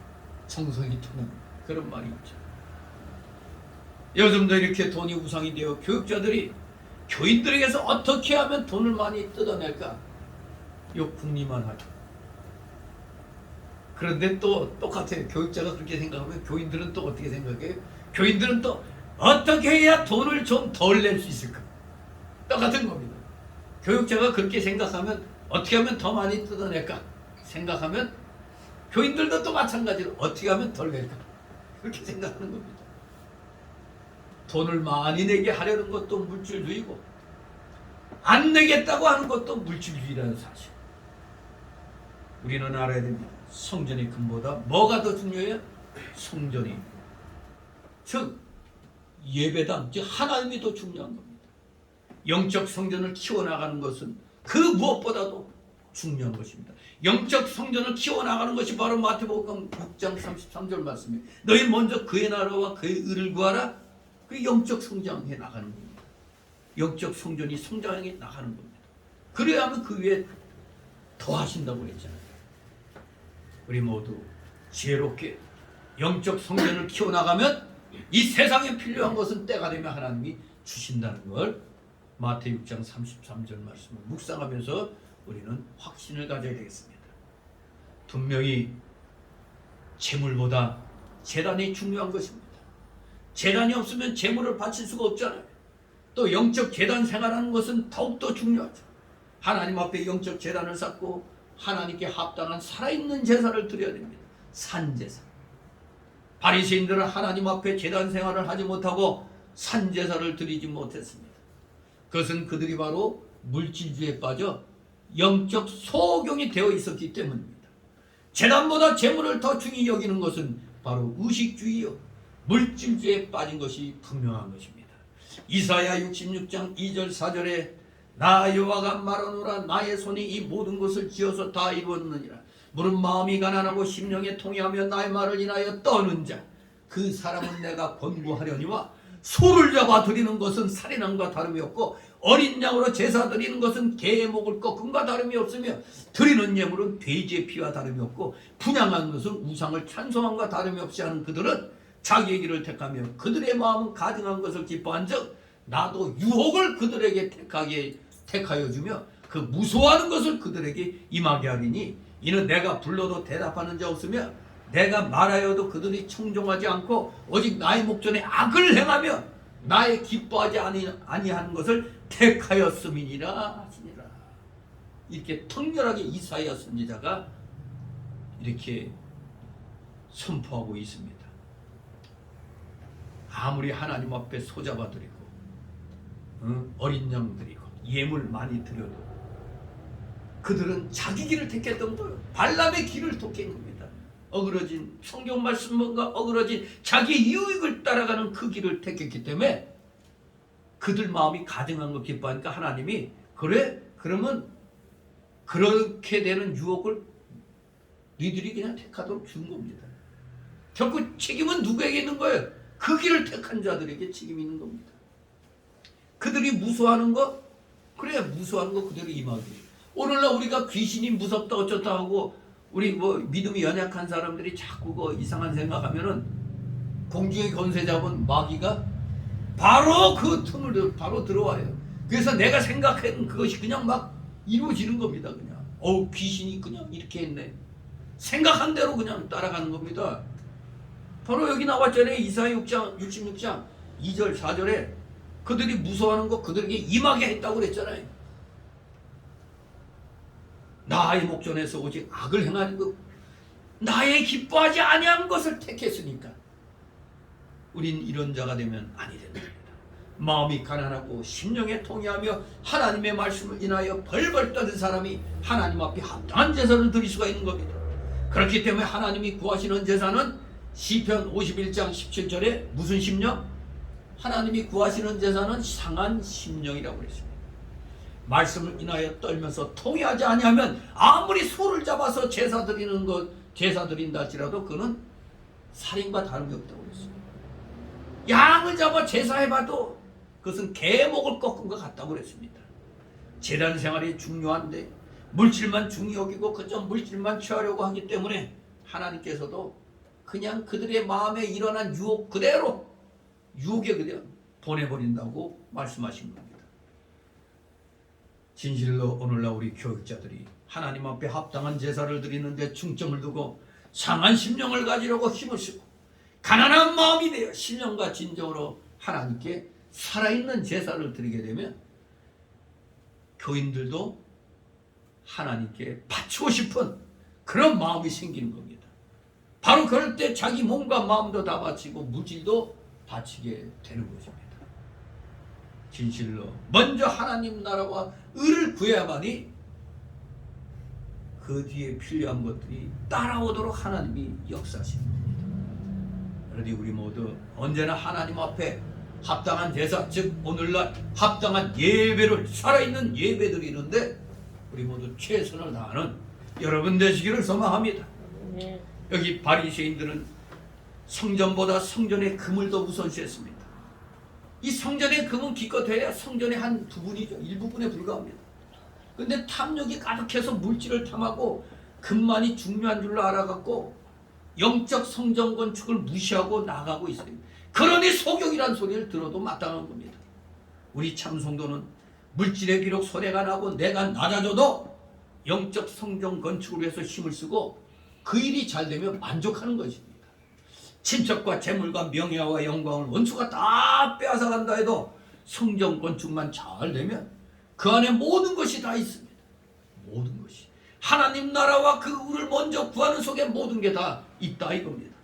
정성이 드는 그런 말이 있죠. 요즘도 이렇게 돈이 우상이 되어 교육자들이 교인들에게서 어떻게 하면 돈을 많이 뜯어낼까? 요 궁리만 하죠. 그런데 또 똑같아요. 교육자가 그렇게 생각하면 교인들은 또 어떻게 생각해요? 교인들은 또 어떻게 해야 돈을 좀 덜 낼 수 있을까? 똑같은 겁니다. 교육자가 그렇게 생각하면 어떻게 하면 더 많이 뜯어낼까 생각하면 교인들도 또 마찬가지로 어떻게 하면 덜 낼까 그렇게 생각하는 겁니다. 돈을 많이 내게 하려는 것도 물질주의고 안 내겠다고 하는 것도 물질주의라는 사실. 우리는 알아야 됩니다. 성전의 근보다 뭐가 더 중요해요? 성전이, 즉 예배당, 즉 하나님이 더 중요한 겁니다. 영적 성전을 키워나가는 것은 그 무엇보다도 중요한 것입니다. 영적 성전을 키워나가는 것이 바로 마태복음 6장 33절 말씀이에요. 너희 먼저 그의 나라와 그의 의를 구하라. 그 영적 성장해 나가는 겁니다. 영적 성전이 성장해 나가는 겁니다. 그래야 하면 그 위에 더 하신다고 그랬잖아요. 우리 모두 지혜롭게 영적 성전을 키워나가면 이 세상에 필요한 것은 때가 되면 하나님이 주신다는 걸 마태 6장 33절 말씀을 묵상하면서 우리는 확신을 가져야 되겠습니다. 분명히 재물보다 제단이 중요한 것입니다. 제단이 없으면 재물을 바칠 수가 없잖아요. 또 영적 제단 생활하는 것은 더욱더 중요하죠. 하나님 앞에 영적 제단을 쌓고 하나님께 합당한 살아있는 제사를 드려야 됩니다. 산제사. 바리새인들은 하나님 앞에 제단 생활을 하지 못하고 산제사를 드리지 못했습니다. 그것은 그들이 바로 물질주의에 빠져 영적 소경이 되어 있었기 때문입니다. 제단보다 재물을 더 중히 여기는 것은 바로 의식주의요, 물질주의에 빠진 것이 분명한 것입니다. 이사야 66장 2절 4절에 나 여호와가 말하노라 나의 손이 이 모든 것을 지어서 다 이루었느니라. 물은 마음이 가난하고 심령에 통회하며 나의 말을 인하여 떠는 자 그 사람은 내가 권고하려니와 소를 잡아 드리는 것은 살인함과 다름이 없고 어린 양으로 제사 드리는 것은 개의 목을 꺾음과 다름이 없으며 드리는 예물은 돼지의 피와 다름이 없고 분향한 것은 우상을 찬송함과 다름이 없이 하는 그들은 자기의 길을 택하며 그들의 마음은 가증한 것을 기뻐한즉 나도 유혹을 그들에게 택하여 주며 그 무소하는 것을 그들에게 임하게 하리니 이는 내가 불러도 대답하는 자 없으며 내가 말하여도 그들이 청종하지 않고 오직 나의 목전에 악을 행하며 나의 기뻐하지 아니하는 것을 택하였음이니라 하시니라. 이렇게 통렬하게 이사야 선지자가 이렇게 선포하고 있습니다. 아무리 하나님 앞에 소잡아 드리고 어린 양 드리고 예물 많이 드려도 그들은 자기 길을 택했던 거예요. 발람의 길을 택한 겁니다. 어그러진 성경 말씀과 어그러진 자기의 유익을 따라가는 그 길을 택했기 때문에 그들 마음이 가증한 거 기뻐하니까 하나님이 그래? 그러면 그렇게 되는 유혹을 니들이 그냥 택하도록 준 겁니다. 결국 책임은 누구에게 있는 거예요? 그 길을 택한 자들에게 책임이 있는 겁니다. 그들이 무서워하는 거, 그래 무서워하는 거 그대로 임하게. 오늘날 우리가 귀신이 무섭다 어쩌다 하고 우리 뭐 믿음이 연약한 사람들이 자꾸 그 이상한 생각하면은 공중의 권세 잡은 마귀가 바로 그 틈을 바로 들어와요. 그래서 내가 생각한 그것이 그냥 막 이루어지는 겁니다. 그냥 귀신이 그냥 이렇게 했네. 생각한 대로 그냥 따라가는 겁니다. 바로 여기 나왔잖아요. 이사야 66장 2절 4절에 그들이 무서워하는 거 그들에게 임하게 했다고 그랬잖아요. 나의 목전에서 오직 악을 행하는 것, 나의 기뻐하지 아니한 것을 택했으니까 우린 이런 자가 되면 아니 된다. 마음이 가난하고 심령에 통회하며 하나님의 말씀을 인하여 벌벌 떠는 사람이 하나님 앞에 합당한 제사를 드릴 수가 있는 겁니다. 그렇기 때문에 하나님이 구하시는 제사는 시편 51장 17절에 무슨 심령? 하나님이 구하시는 제사는 상한 심령이라고 그랬습니다. 말씀을 인하여 떨면서 통회하지 아니하면 아무리 소를 잡아서 제사 드린다 할지라도 그는 살인과 다름이 없다고 그랬습니다. 양을 잡아 제사해봐도 그것은 개 목을 꺾은 것 같다고 그랬습니다. 제단 생활이 중요한데 물질만 중히 여기고 그저 물질만 취하려고 하기 때문에 하나님께서도 그냥 그들의 마음에 일어난 유혹 그대로 유혹에 그대로 보내버린다고 말씀하신 겁니다. 진실로 오늘날 우리 교육자들이 하나님 앞에 합당한 제사를 드리는 데 중점을 두고 상한 심령을 가지려고 힘을 쓰고 가난한 마음이 되어 신령과 진정으로 하나님께 살아있는 제사를 드리게 되면 교인들도 하나님께 바치고 싶은 그런 마음이 생기는 겁니다. 바로 그럴 때 자기 몸과 마음도 다 바치고 물질도 바치게 되는 것입니다. 진실로 먼저 하나님 나라와 의를 구해야만이 그 뒤에 필요한 것들이 따라오도록 하나님이 역사하시는 겁니다. 그러니 우리 모두 언제나 하나님 앞에 합당한 제사, 즉 오늘날 합당한 예배를, 살아있는 예배 드리는데 우리 모두 최선을 다하는 여러분 되시기를 소망합니다.
네.
여기 바리새인들은 성전보다 성전의 금을 더 우선시했습니다. 이 성전의 금은 기껏해야 성전의 한 부분이죠. 일부분에 불과합니다. 근데 탐욕이 가득해서 물질을 탐하고 금만이 중요한 줄로 알아갖고 영적 성전 건축을 무시하고 나가고 있어요. 그러니 소경이란 소리를 들어도 마땅한 겁니다. 우리 참 성도는 물질에 비록 손해가 나고 내가 낮아져도 영적 성전 건축을 위해서 힘을 쓰고 그 일이 잘 되면 만족하는 것입니다. 친척과 재물과 명예와 영광을 원수가 다 빼앗아간다 해도 성전 건축만 잘 되면 그 안에 모든 것이 다 있습니다. 모든 것이 하나님 나라와 그 의를 먼저 구하는 속에 모든 게 다 있다 이겁니다.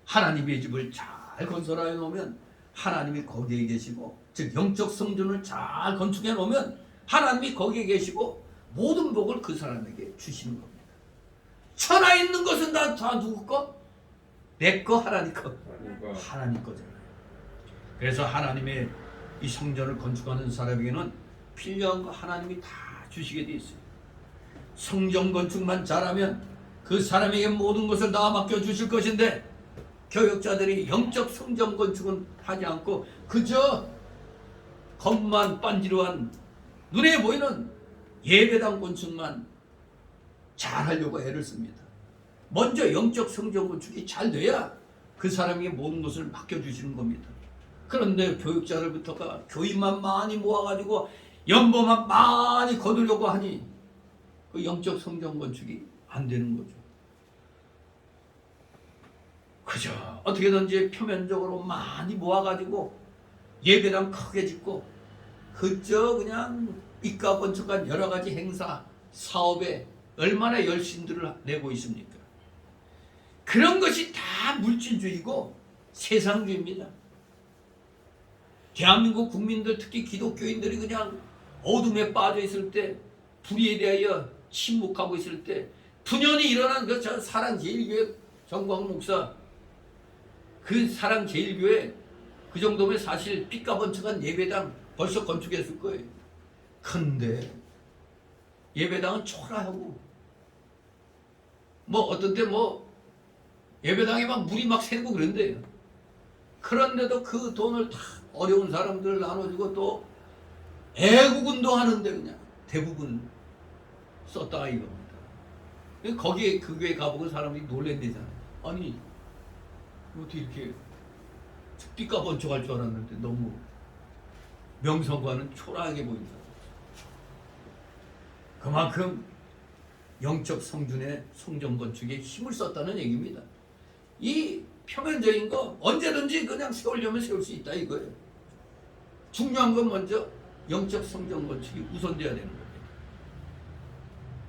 하나님의 집을 잘 건설해 놓으면 하나님이 거기에 계시고, 즉 영적 성전을 잘 건축해 놓으면 하나님이 거기에 계시고 모든 복을 그 사람에게 주시는 겁니다. 천하에 있는 것은 다 누구 거? 내 거, 하나님 거. 하나님 거잖아요. 그래서 하나님의 이 성전을 건축하는 사람에게는 필요한 거 하나님이 다 주시게 돼 있어요. 성전 건축만 잘하면 그 사람에게 모든 것을 다 맡겨주실 것인데, 교역자들이 영적 성전 건축은 하지 않고 그저 겉만 빤지르한 눈에 보이는 예배당 건축만 잘하려고 애를 씁니다. 먼저 영적 성전 건축이 잘 돼야 그 사람에게 모든 것을 맡겨주시는 겁니다. 그런데 교육자들부터가 교인만 많이 모아가지고 연봉만 많이 거두려고 하니 그 영적 성전 건축이 안 되는 거죠. 그저 어떻게든지 표면적으로 많이 모아가지고 예배당 크게 짓고 그저 그냥 입가 건축한 여러 가지 행사, 사업에 얼마나 열심들을 내고 있습니까? 그런 것이 다 물질주의고 세상주의입니다. 대한민국 국민들, 특히 기독교인들이 그냥 어둠에 빠져 있을 때, 불의에 대하여 침묵하고 있을 때 분연히 일어난 그 사랑제일교회 정광 목사, 그 사랑제일교회 그 정도면 사실 삐까 번쩍한 예배당 벌써 건축했을 거예요. 근데 예배당은 초라하고 뭐 어떤 때 뭐 예배당에 막 물이 막 새고 그런대요. 그런데도 그 돈을 다 어려운 사람들 나눠주고 또 애국운동 하는데 그냥 대부분 썼다 이겁니다. 거기에 그 교회 가보고 사람들이 놀랜대잖아요. 아니 어떻게 이렇게 삐까번쩍할 줄 알았는데 너무 명성과는 초라하게 보인다. 그만큼 영적 성전의 성전 건축에 힘을 썼다는 얘기입니다. 이 표면적인 거 언제든지 그냥 세우려면 세울 수 있다 이거예요. 중요한 건 먼저 영적 성전 건축이 우선돼야 되는 겁니다.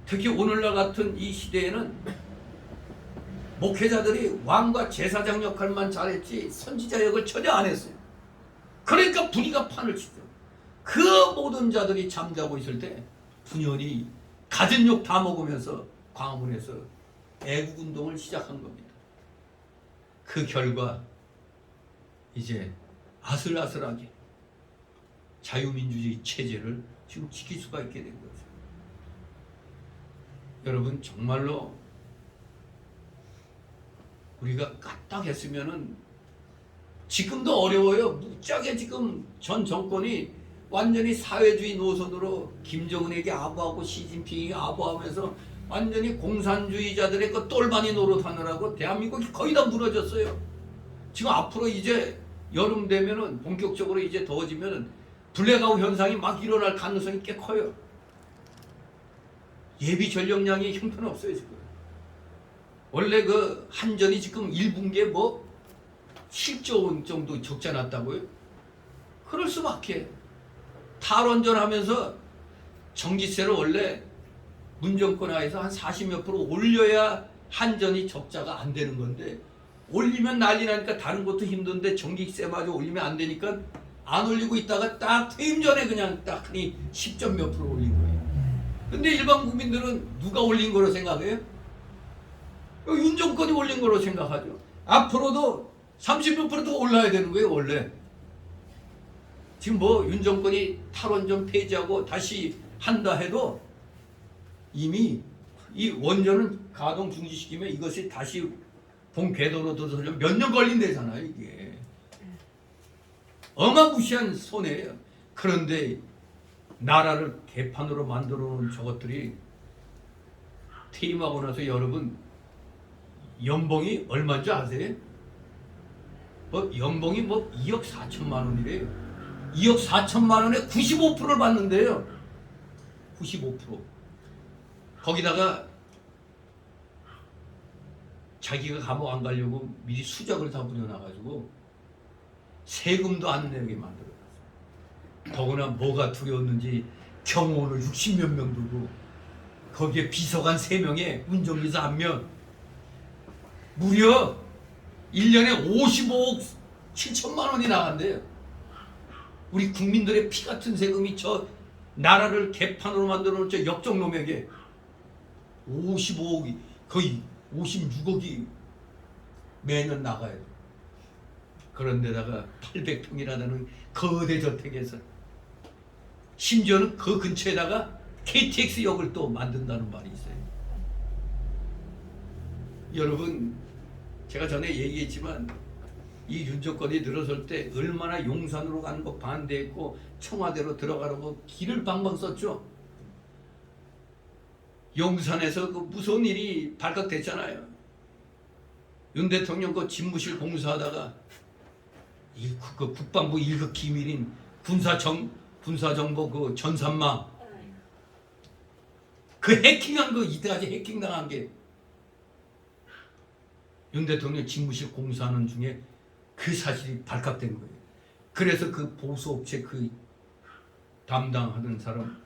특히 오늘날 같은 이 시대에는 목회자들이 왕과 제사장 역할만 잘했지 선지자 역을 전혀 안 했어요. 그러니까 분위기가 판을 치죠. 그 모든 자들이 잠자고 있을 때 분연히 가진 욕 다 먹으면서 광화문에서 애국운동을 시작한 겁니다. 그 결과 이제 아슬아슬하게 자유민주주의 체제를 지금 지킬 수가 있게 된 거죠. 여러분 정말로 우리가 까딱했으면은 지금도 어려워요. 무지하게 지금 전 정권이 완전히 사회주의 노선으로 김정은에게 아부하고 시진핑에게 아부하면서 완전히 공산주의자들의 그 똘마니 노릇하느라고 대한민국이 거의 다 무너졌어요. 지금 앞으로 이제 여름 되면은 본격적으로 이제 더워지면은 블랙아웃 현상이 막 일어날 가능성이 꽤 커요. 예비 전력량이 형편없어요 지금. 원래 그 한전이 지금 1분기에 뭐 7조 원 정도 적자 났다고요? 그럴 수밖에. 탈원전하면서 전기세를 원래 문정권 하에서 한 40몇 프로 올려야 한전이 적자가 안 되는 건데 올리면 난리 나니까 다른 것도 힘든데 전기세마저 올리면 안 되니까 안 올리고 있다가 딱 퇴임 전에 그냥 딱 하니 10점 몇 프로 올린 거예요. 근데 일반 국민들은 누가 올린 거로 생각해요? 윤 정권이 올린 거로 생각하죠. 앞으로도 30몇 프로 더 올라야 되는 거예요, 원래. 지금 뭐 윤 정권이 탈원전 폐지하고 다시 한다 해도 이미 이 원전은 가동 중지시키면 이것이 다시 본 궤도로 들어서 몇 년 걸린대잖아요, 이게. 어마무시한 손해예요. 그런데 나라를 개판으로 만들어 놓은 저것들이 퇴임하고 나서 여러분 연봉이 얼마인지 아세요? 뭐 연봉이 뭐 2억 4천만 원이래요. 2억 4천만 원에 95%를 받는데요. 95%. 거기다가 자기가 감옥 안 가려고 미리 수작을 다 부려놔가지고 세금도 안 내게 만들어놨어요. 더구나 뭐가 두려웠는지 경호원을 60몇 명 두고 거기에 비서관 3명에 운전기사 1명 무려 1년에 55억 7천만 원이 나간대요. 우리 국민들의 피 같은 세금이 저 나라를 개판으로 만들어 놓은 저 역적놈에게 55억이 거의 56억이 매년 나가요. 그런데다가 800평이라는 거대 저택에서 심지어는 그 근처에다가 KTX역을 또 만든다는 말이 있어요. 여러분 제가 전에 얘기했지만 이 윤정권이 들어설 때 얼마나 용산으로 가는 거 반대했고 청와대로 들어가라고 길을 방방 썼죠. 용산에서 그 무서운 일이 발각됐잖아요. 윤 대통령 그 집무실 공사하다가 그 국방부 1급 기밀인 군사정보 그 전산망 그 해킹한 거 이때까지 해킹당한 게 윤 대통령 집무실 공사하는 중에 그 사실이 발각된 거예요. 그래서 그 보수업체 그 담당하는 사람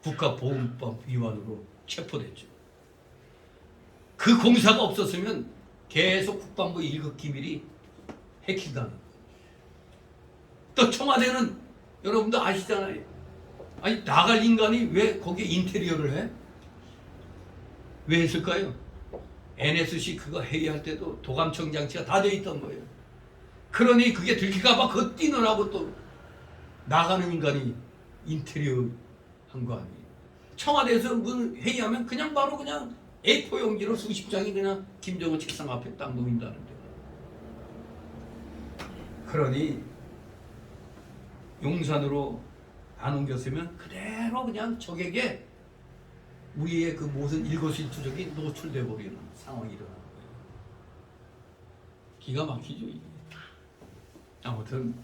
국가보훈법 위반으로 체포됐죠. 그 공사가 없었으면 계속 국방부 1급 기밀이 해킹당한 거예요. 또 청와대는 여러분도 아시잖아요. 아니 나갈 인간이 왜 거기에 인테리어를 해? 왜 했을까요? NSC 그거 회의할 때도 도감청 장치가 다 돼 있던 거예요. 그러니 그게 들킬까봐 그거 뛰느라고 또 나가는 인간이 인테리어 한 거 아니에요. 청와대에서 무슨 회의하면 그냥 바로 그냥 A4 용지로 수십 장이 그냥 김정은 책상 앞에 딱 놓인다는데. 그러니 용산으로 안 옮겼으면 그대로 그냥 적에게 우리의 그 모든 일거수일투족이 노출돼 버리는 상황이 일어나는 거예요. 기가 막히죠 이게. 아무튼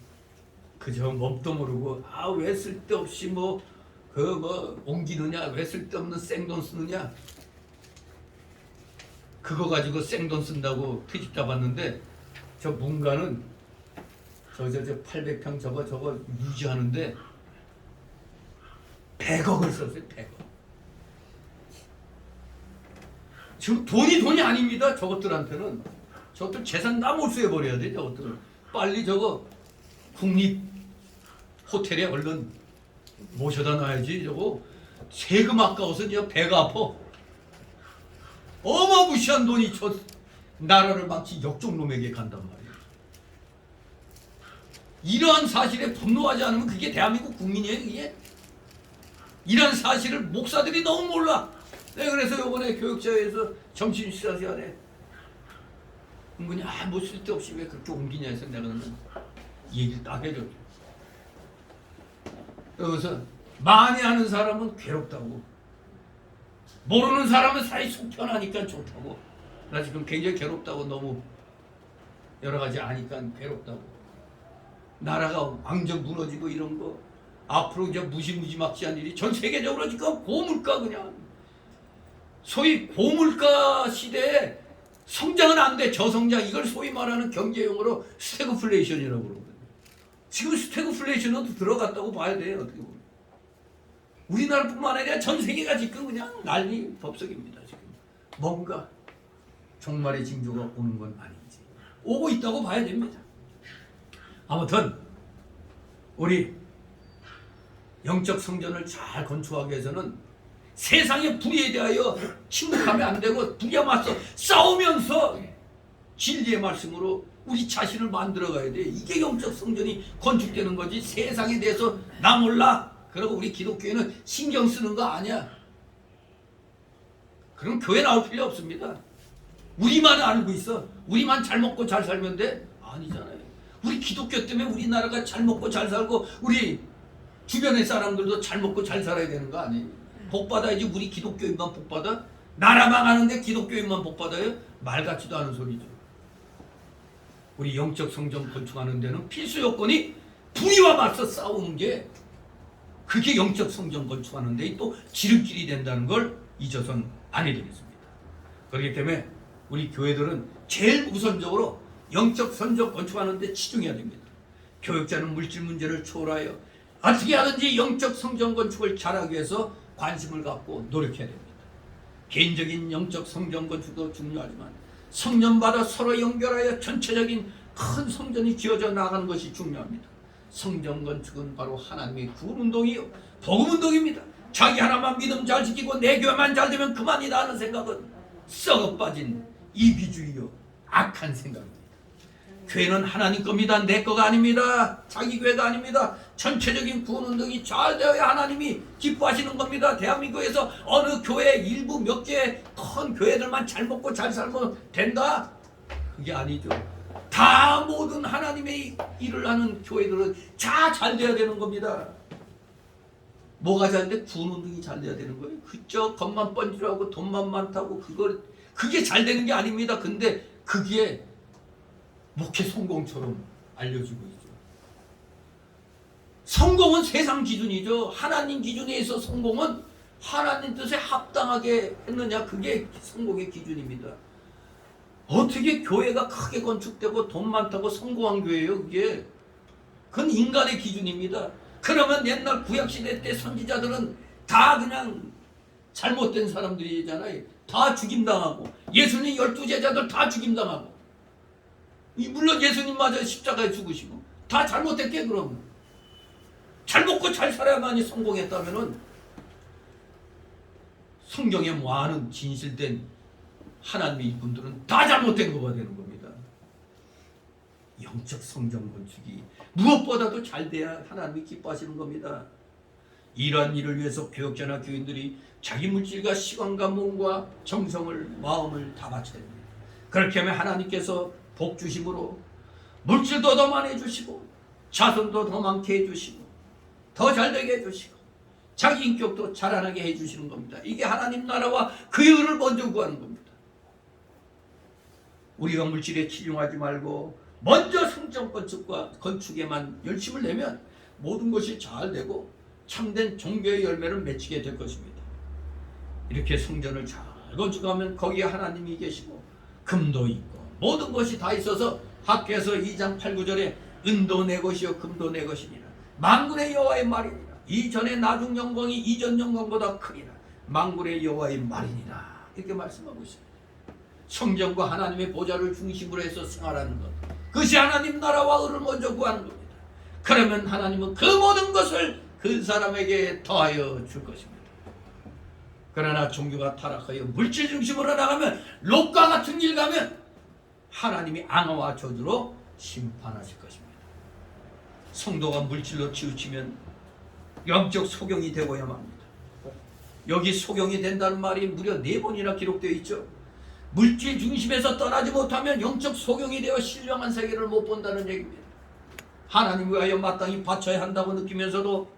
그저 뭣도 모르고 왜 쓸데없이 뭐 옮기느냐, 왜 쓸데없는 생돈 쓰느냐, 그거 가지고 생돈 쓴다고 트집 잡았는데 저 문가는 저 800평 저거 유지하는데 100억을 썼어요. 100억. 지금 돈이 아닙니다. 저것들한테는. 저것들 재산 다 몰수해버려야 돼. 저것들은. 빨리 저거 국립 호텔에 얼른 모셔다 놔야지. 저거 세금 아까워서 이제 배가 아파. 어마무시한 돈이 저 나라를 마치 역적놈에게 간단 말이에요. 이러한 사실에 분노하지 않으면 그게 대한민국 국민이에요. 이게 이런 사실을 목사들이 너무 몰라. 그래서 이번에 교육자회에서 정신 식사 시간에 은근히 뭐 쓸데없이 왜 그렇게 옮기냐 해서 내가 얘기를 딱 해줬죠. 그래서 많이 아는 사람은 괴롭다고, 모르는 사람은 사이 속 편하니까 좋다고. 나 지금 굉장히 괴롭다고, 너무 여러 가지 아니까 괴롭다고. 나라가 완전 무너지고 이런 거 앞으로 이제 무지막지한 일이 전 세계적으로 지금 고물가, 그냥 소위 고물가 시대에 성장은 안 돼. 저성장. 이걸 소위 말하는 경제용어로 스태그플레이션이라고 그러거든요. 지금 스태그플레이션도 들어갔다고 봐야 돼요. 어떻게 보면. 우리나라뿐만 아니라 전 세계가 지금 그냥 난리 법석입니다. 지금 뭔가 종말의 징조가 오는 건 아닌지 오고 있다고 봐야 됩니다. 아무튼 우리 영적 성전을 잘 건축하기 위해서는 세상의 불의에 대하여 침묵하면 안 되고 불의에 맞서 싸우면서 진리의 말씀으로 우리 자신을 만들어가야 돼. 이게 영적 성전이 건축되는 거지. 세상에 대해서 나 몰라 그러고 우리 기독교회는 신경 쓰는 거 아니야. 그럼 교회 나올 필요 없습니다. 우리만 알고 있어. 우리만 잘 먹고 잘 살면 돼? 아니잖아요. 우리 기독교 때문에 우리나라가 잘 먹고 잘 살고 우리 주변의 사람들도 잘 먹고 잘 살아야 되는 거 아니에요? 복 받아야지. 우리 기독교인만 복 받아? 나라 망하는데 기독교인만 복 받아요? 말 같지도 않은 소리죠. 우리 영적 성전 건축하는 데는 필수 요건이 불의와 맞서 싸우는 게 그게 영적 성전 건축하는 데 또 지름길이 된다는 걸 잊어서는 안 해드리겠습니다. 그렇기 때문에 우리 교회들은 제일 우선적으로 영적 성전 건축하는 데 치중해야 됩니다. 교육자는 물질 문제를 초월하여 어떻게 하든지 영적 성전 건축을 잘하기 위해서 관심을 갖고 노력해야 됩니다. 개인적인 영적 성전 건축도 중요하지만 성전마다 서로 연결하여 전체적인 큰 성전이 지어져 나가는 것이 중요합니다. 성전 건축은 바로 하나님의 구원운동이요 복음운동입니다. 자기 하나만 믿음 잘 지키고 내 교회만 잘 되면 그만이다 하는 생각은 썩어 빠진 이기주의요 악한 생각입니다. 교회는 하나님 겁니다. 내 거가 아닙니다. 자기 교회가 아닙니다. 전체적인 구원운동이 잘 되어야 하나님이 기뻐하시는 겁니다. 대한민국에서 어느 교회 일부 몇 개의 큰 교회들만 잘 먹고 잘 살면 된다? 그게 아니죠. 다 모든 하나님의 일을 하는 교회들은 다 잘 돼야 되는 겁니다. 뭐가 잘 돼? 구원운동이 잘 돼야 되는 거예요. 그저 겉만 번지르하고 돈만 많다고 그게 잘 되는 게 아닙니다. 근데 그게 목회 성공처럼 알려지고 있죠. 성공은 세상 기준이죠. 하나님 기준에 있어 성공은 하나님 뜻에 합당하게 했느냐 그게 성공의 기준입니다. 어떻게 교회가 크게 건축되고 돈 많다고 성공한 교회예요 그게? 그건 인간의 기준입니다. 그러면 옛날 구약시대 때 선지자들은 다 그냥 잘못된 사람들이잖아요. 다 죽임당하고 예수님 12제자들 다 죽임당하고 물론 예수님마저 십자가에 죽으시고 다 잘못했게. 그럼 잘 먹고 잘 살아야만이 성공했다면은 성경에 많은 진실된 하나님의 이분들은 다 잘못된 거가 되는 겁니다. 영적 성전 건축이 무엇보다도 잘 돼야 하나님이 기뻐하시는 겁니다. 이러한 일을 위해서 교육자나 교인들이 자기 물질과 시간과 몸과 정성을 마음을 다 바쳐야 됩니다. 그렇게 하면 하나님께서 복 주심으로 물질도 더 많이 해주시고 자손도 더 많게 해주시고 더 잘되게 해주시고 자기 인격도 자라나게 해주시는 겁니다. 이게 하나님 나라와 그 의를 먼저 구하는 겁니다. 우리가 물질에 치중하지 말고 먼저 성전 건축과 건축에만 열심을 내면 모든 것이 잘 되고 참된 종교의 열매를 맺히게 될 것입니다. 이렇게 성전을 잘 건축하면 거기에 하나님이 계시고 금도 있고 모든 것이 다 있어서 학교에서 2장 8, 9절에 은도 내 것이요 금도 내 것이니라 만군의 여호와의 말이니라 이전의 나중 영광이 이전 영광보다 크니라 만군의 여호와의 말이니라 이렇게 말씀하고 있습니다. 성전과 하나님의 보좌를 중심으로 해서 생활하는 것 그것이 하나님 나라와 의를 먼저 구하는 겁니다. 그러면 하나님은 그 모든 것을 그 사람에게 더하여 줄 것입니다. 그러나 종교가 타락하여 물질 중심으로 나가면 롯과 같은 길 가면 하나님이 앙화와 저주로 심판하실 것입니다. 성도가 물질로 치우치면 영적 소경이 되고야만 합니다. 여기 소경이 된다는 말이 무려 4번이나 기록되어 있죠. 물질 중심에서 떠나지 못하면 영적 소경이 되어 신령한 세계를 못 본다는 얘기입니다. 하나님을 위하여 마땅히 바쳐야 한다고 느끼면서도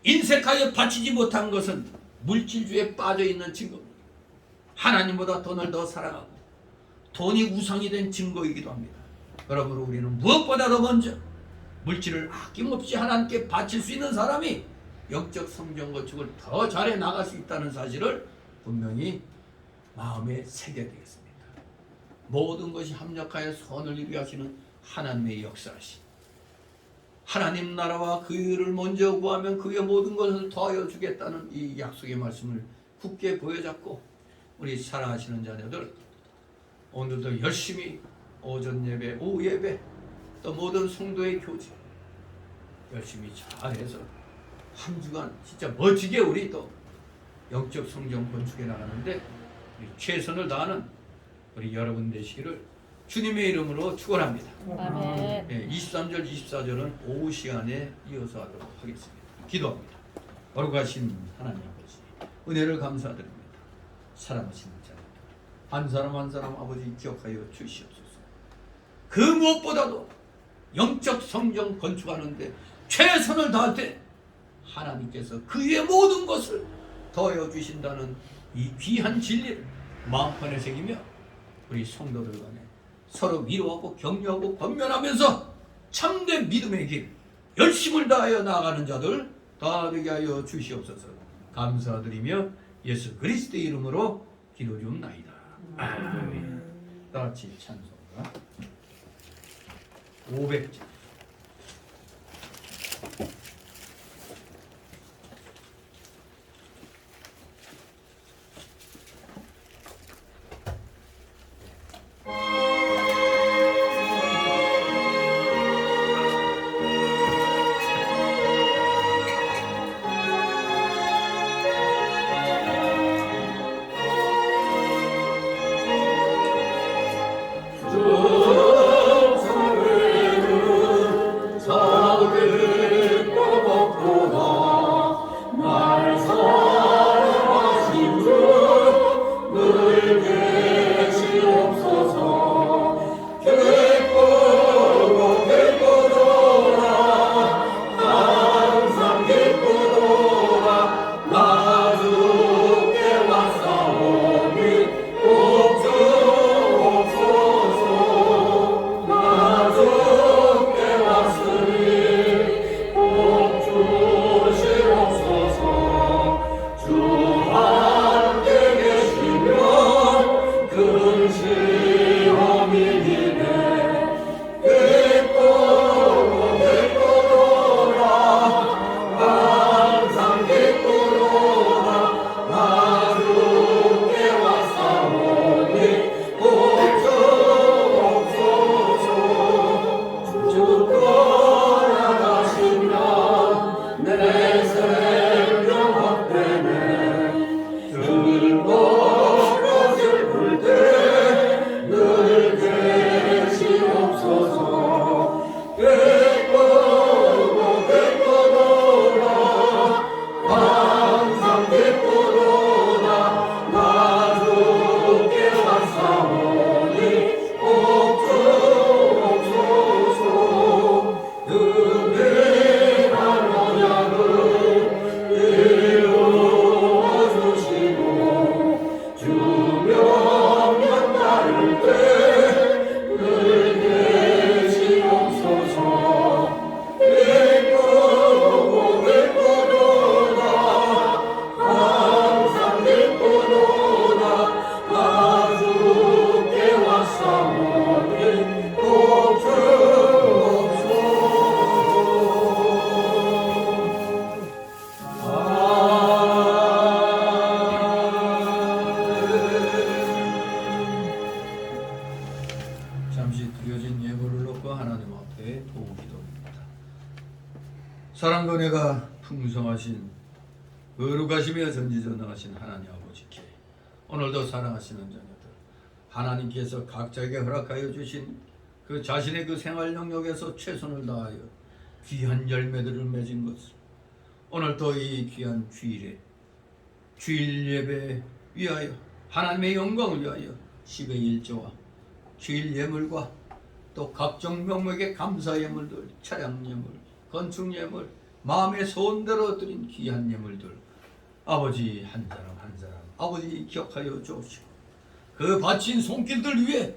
인색하여 바치지 못한 것은 물질주의에 빠져있는 증거입니다. 하나님보다 돈을 더 사랑하고 돈이 우상이 된 증거이기도 합니다. 그러므로 우리는 무엇보다도 먼저 물질을 아낌없이 하나님께 바칠 수 있는 사람이 영적 성전 건축을 더 잘해 나갈 수 있다는 사실을 분명히 마음에 새겨야 되겠습니다. 모든 것이 합력하여 선을 이루게 하시는 하나님의 역사시 하나님 나라와 그 일을 먼저 구하면 그의 모든 것을 더하여 주겠다는 이 약속의 말씀을 굳게 보여잡고 우리 살아가시는 자녀들 오늘도 열심히 오전 예배, 오후 예배, 또 모든 성도의 교제 열심히 잘해서 한 주간 진짜 멋지게 우리 또 영적 성전 건축해 나가는데 우리 최선을 다하는 우리 여러분 되시기를 주님의 이름으로 축원합니다.
아멘.
23절, 24절은 오후 시간에 이어서 하도록 하겠습니다. 기도합니다. 거룩하신 하나님 아버지, 은혜를 감사드립니다. 사랑하시는 자녀들, 한 사람 한 사람 아버지 기억하여 주시옵소서. 그 무엇보다도 영적 성전 건축하는데 최선을 다할 때 하나님께서 그 위에 모든 것을 더하여 주신다는 이 귀한 진리를 마음판에 새기며 우리 성도들 간에 서로 위로하고 격려하고 권면하면서 참된 믿음의 길 열심을 다하여 나아가는 자들 다 되게 하여 주시옵소서. 감사드리며 예수 그리스도의 이름으로 기도 줍나이다. 아멘. 다 같이 찬송가 500절. 사랑과 은혜가 풍성하신 거룩하시며 전지전능하신 하나님 아버지께 오늘도 사랑하시는 자녀들 하나님께서 각자에게 허락하여 주신 그 자신의 그 생활 영역에서 최선을 다하여 귀한 열매들을 맺은 것을 오늘 또 이 귀한 주일에 주일 예배 위하여 하나님의 영광을 위하여 10의 1조와 주일 예물과 또 각종 명목의 감사 예물들, 차량 예물, 건축 예물, 마음의 소원대로 드린 귀한 예물들 아버지 한 사람 한 사람 아버지 기억하여 주옵시고 그 바친 손길들 위에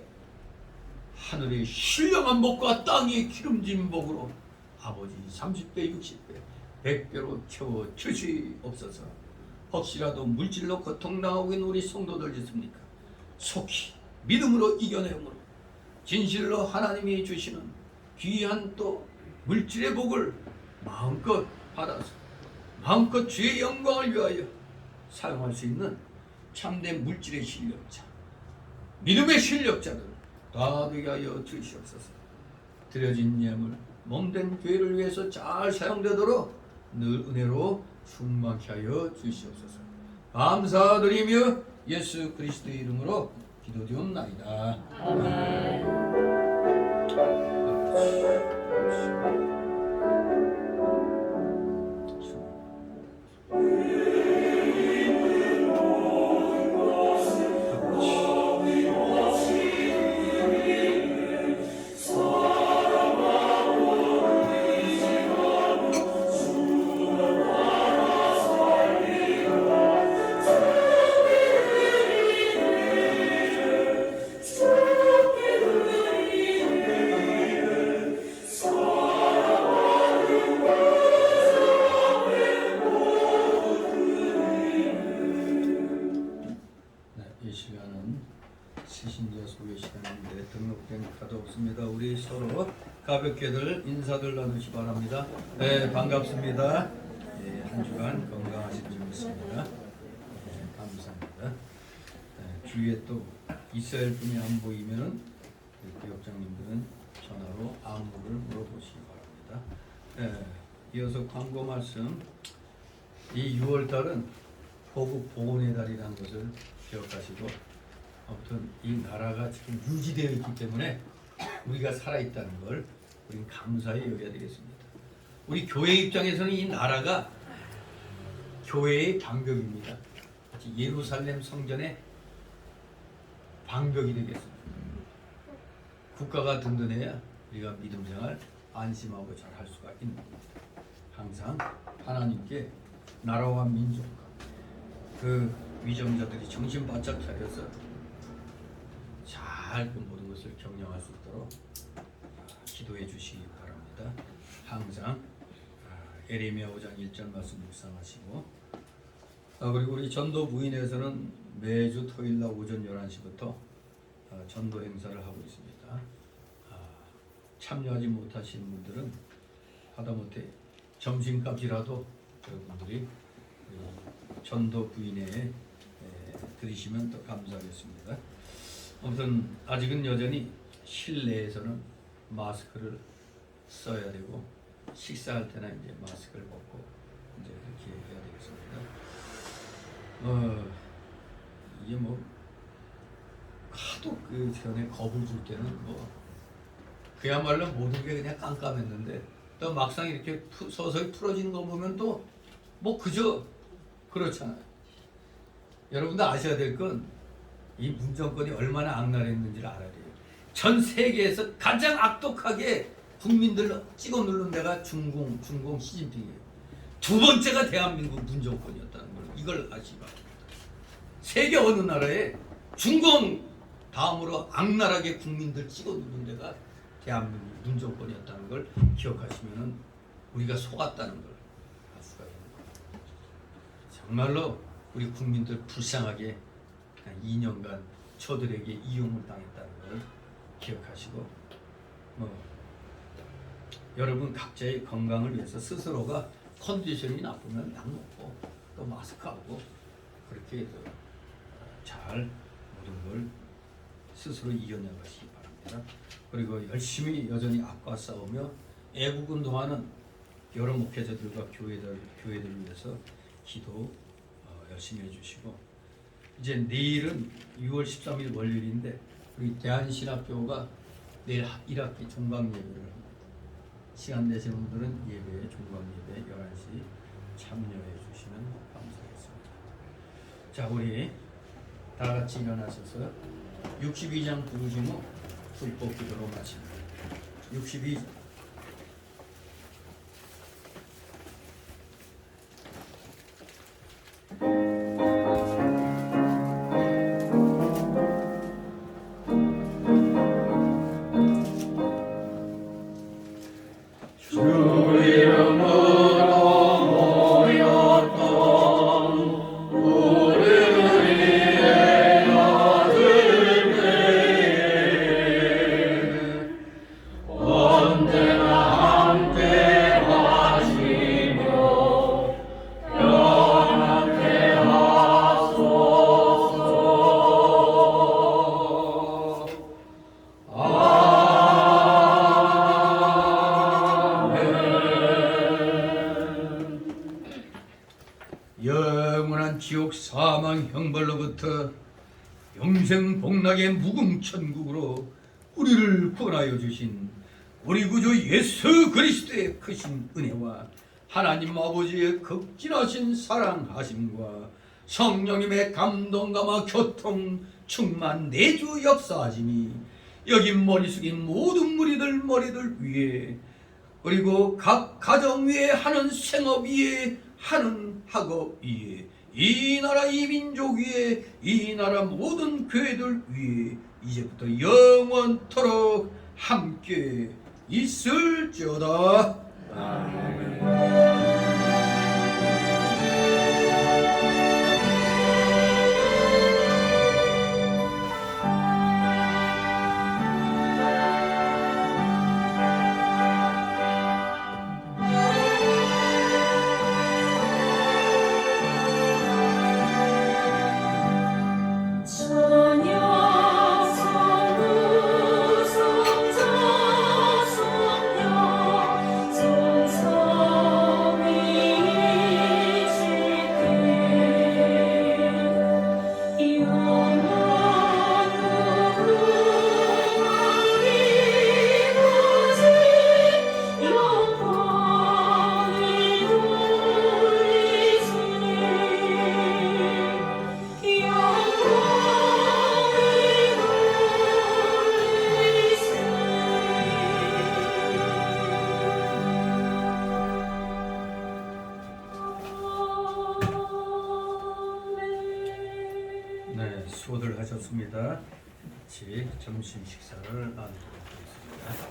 하늘의 신령한 복과 땅의 기름진 복으로 아버지 30배, 60배, 100배로 채워 주시옵소서. 혹시라도 물질로 고통당하고 있는 우리 성도들 있습니까? 속히 믿음으로 이겨내므로 진실로 하나님이 주시는 귀한 또 물질의 복을 마음껏 받아서 마음껏 주의 영광을 위하여 사용할 수 있는 참된 물질의 실력자 믿음의 실력자들 다 되게 하여 주시옵소서. 드려진 예물 몸된 교회를 위해서 잘 사용되도록 늘 은혜로 충만케 하여 주시옵소서. 감사드리며 예수 그리스도의 이름으로 기도드리옵나이다.
아멘.
이 시간은 시신자 소개 시간인데 등록된 카드 없습니다. 우리 서로 가볍게들 인사들 나누시 바랍니다. 네, 반갑습니다. 네, 한 주간 건강하신 줄 믿습니다. 네, 감사합니다. 네, 주위에 또 있어야 할 분이 안 보이면은 교역장님들은 전화로 안부를 물어보시기 바랍니다. 네, 이어서 광고 말씀. 이 6월달은 보국 복원의 달이라는 것을 기억하시고, 아무튼 이 나라가 지금 유지되어 있기 때문에 우리가 살아있다는 걸 우리는 감사히 여겨야 되겠습니다. 우리 교회 입장에서는 이 나라가 교회의 방벽입니다. 마치 예루살렘 성전의 방벽이 되겠습니다. 국가가 든든해야 우리가 믿음 생활 안심하고 잘 할 수가 있는 겁니다. 항상 하나님께 나라와 민족과 그 위정자들이 정신 바짝 차려서 잘 그 모든 것을 경영할 수 있도록 기도해 주시기 바랍니다. 항상 에레미야 5장 1절 말씀 묵상하시고, 그리고 우리 전도 부인에서는 매주 토요일날 오전 11시부터 전도 행사를 하고 있습니다. 참여하지 못하시는 분들은 하다못해 점심값이라도 여러분들이 전도 부인에 드리시면 더 감사하겠습니다. 아무튼 아직은 여전히 실내에서는 마스크를 써야 되고, 식사할 때나 이제 마스크를 벗고 이제 그렇게 해야 되겠습니다. 이게 뭐 하도 그 전에 겁을 줄 때는 뭐 그야말로 모든 게 그냥 깜깜했는데, 또 막상 이렇게 서서히 풀어지는 거 보면 또 뭐 그저 그렇잖아요. 여러분도 아셔야 될 건 이 문정권이 얼마나 악랄했는지를 알아야 돼요. 전 세계에서 가장 악독하게 국민들을 찍어 누른 데가 중공 시진핑이에요. 두 번째가 대한민국 문정권이었다는 걸 이걸 아시기 바랍니다. 세계 어느 나라에 중공 다음으로 악랄하게 국민들 찍어 누른 데가 대한민국 문정권이었다는 걸 기억하시면은 우리가 속았다는 걸 알 수가 있는 거예요. 정말로 우리 국민들 불쌍하게 2년간 저들에게 이용을 당했다는 걸 기억하시고, 여러분 각자의 건강을 위해서 스스로가 컨디션이 나쁘면 약 먹고 또 마스크하고 그렇게 잘 모든 걸 스스로 이겨내가시기 바랍니다. 그리고 열심히 여전히 악과 싸우며 애국운동하는 여러 목회자들과 교회들을 위해서 기도 열심히 해주시고, 이제 내일은 6월 13일 월요일인데 우리 대한신학교가 내일 1학기 종강 예배를 합니다. 시간 되시는 분들은 예배에 종강 예배 11시 참여해 주시면 감사하겠습니다. 자, 우리 다 같이 일어나셔서 62장 부르심 후 불법 기도로 마칩니다. 62장.
언제
영원한 지옥 사망 형벌로부터 영생 복락의 무궁천국으로 우리를 구원하여 주신 우리 구주 예수 그리스도의 크신 은혜와 하나님 아버지의 극진하신 사랑하심과 성령님의 감동감화 교통 충만 내주 역사하심이 여기 머리 숙인 모든 무리들 머리들 위에 그리고 각 가정 위에 하는 생업 위에 하는 학업 위에 이 나라 이 민족 위에 이 나라 모든 교회들 위에 이제부터 영원토록 함께 있을지어다. 아멘. 네, 수고들 하셨습니다. 같이 점심 식사를 나누도록 하겠습니다.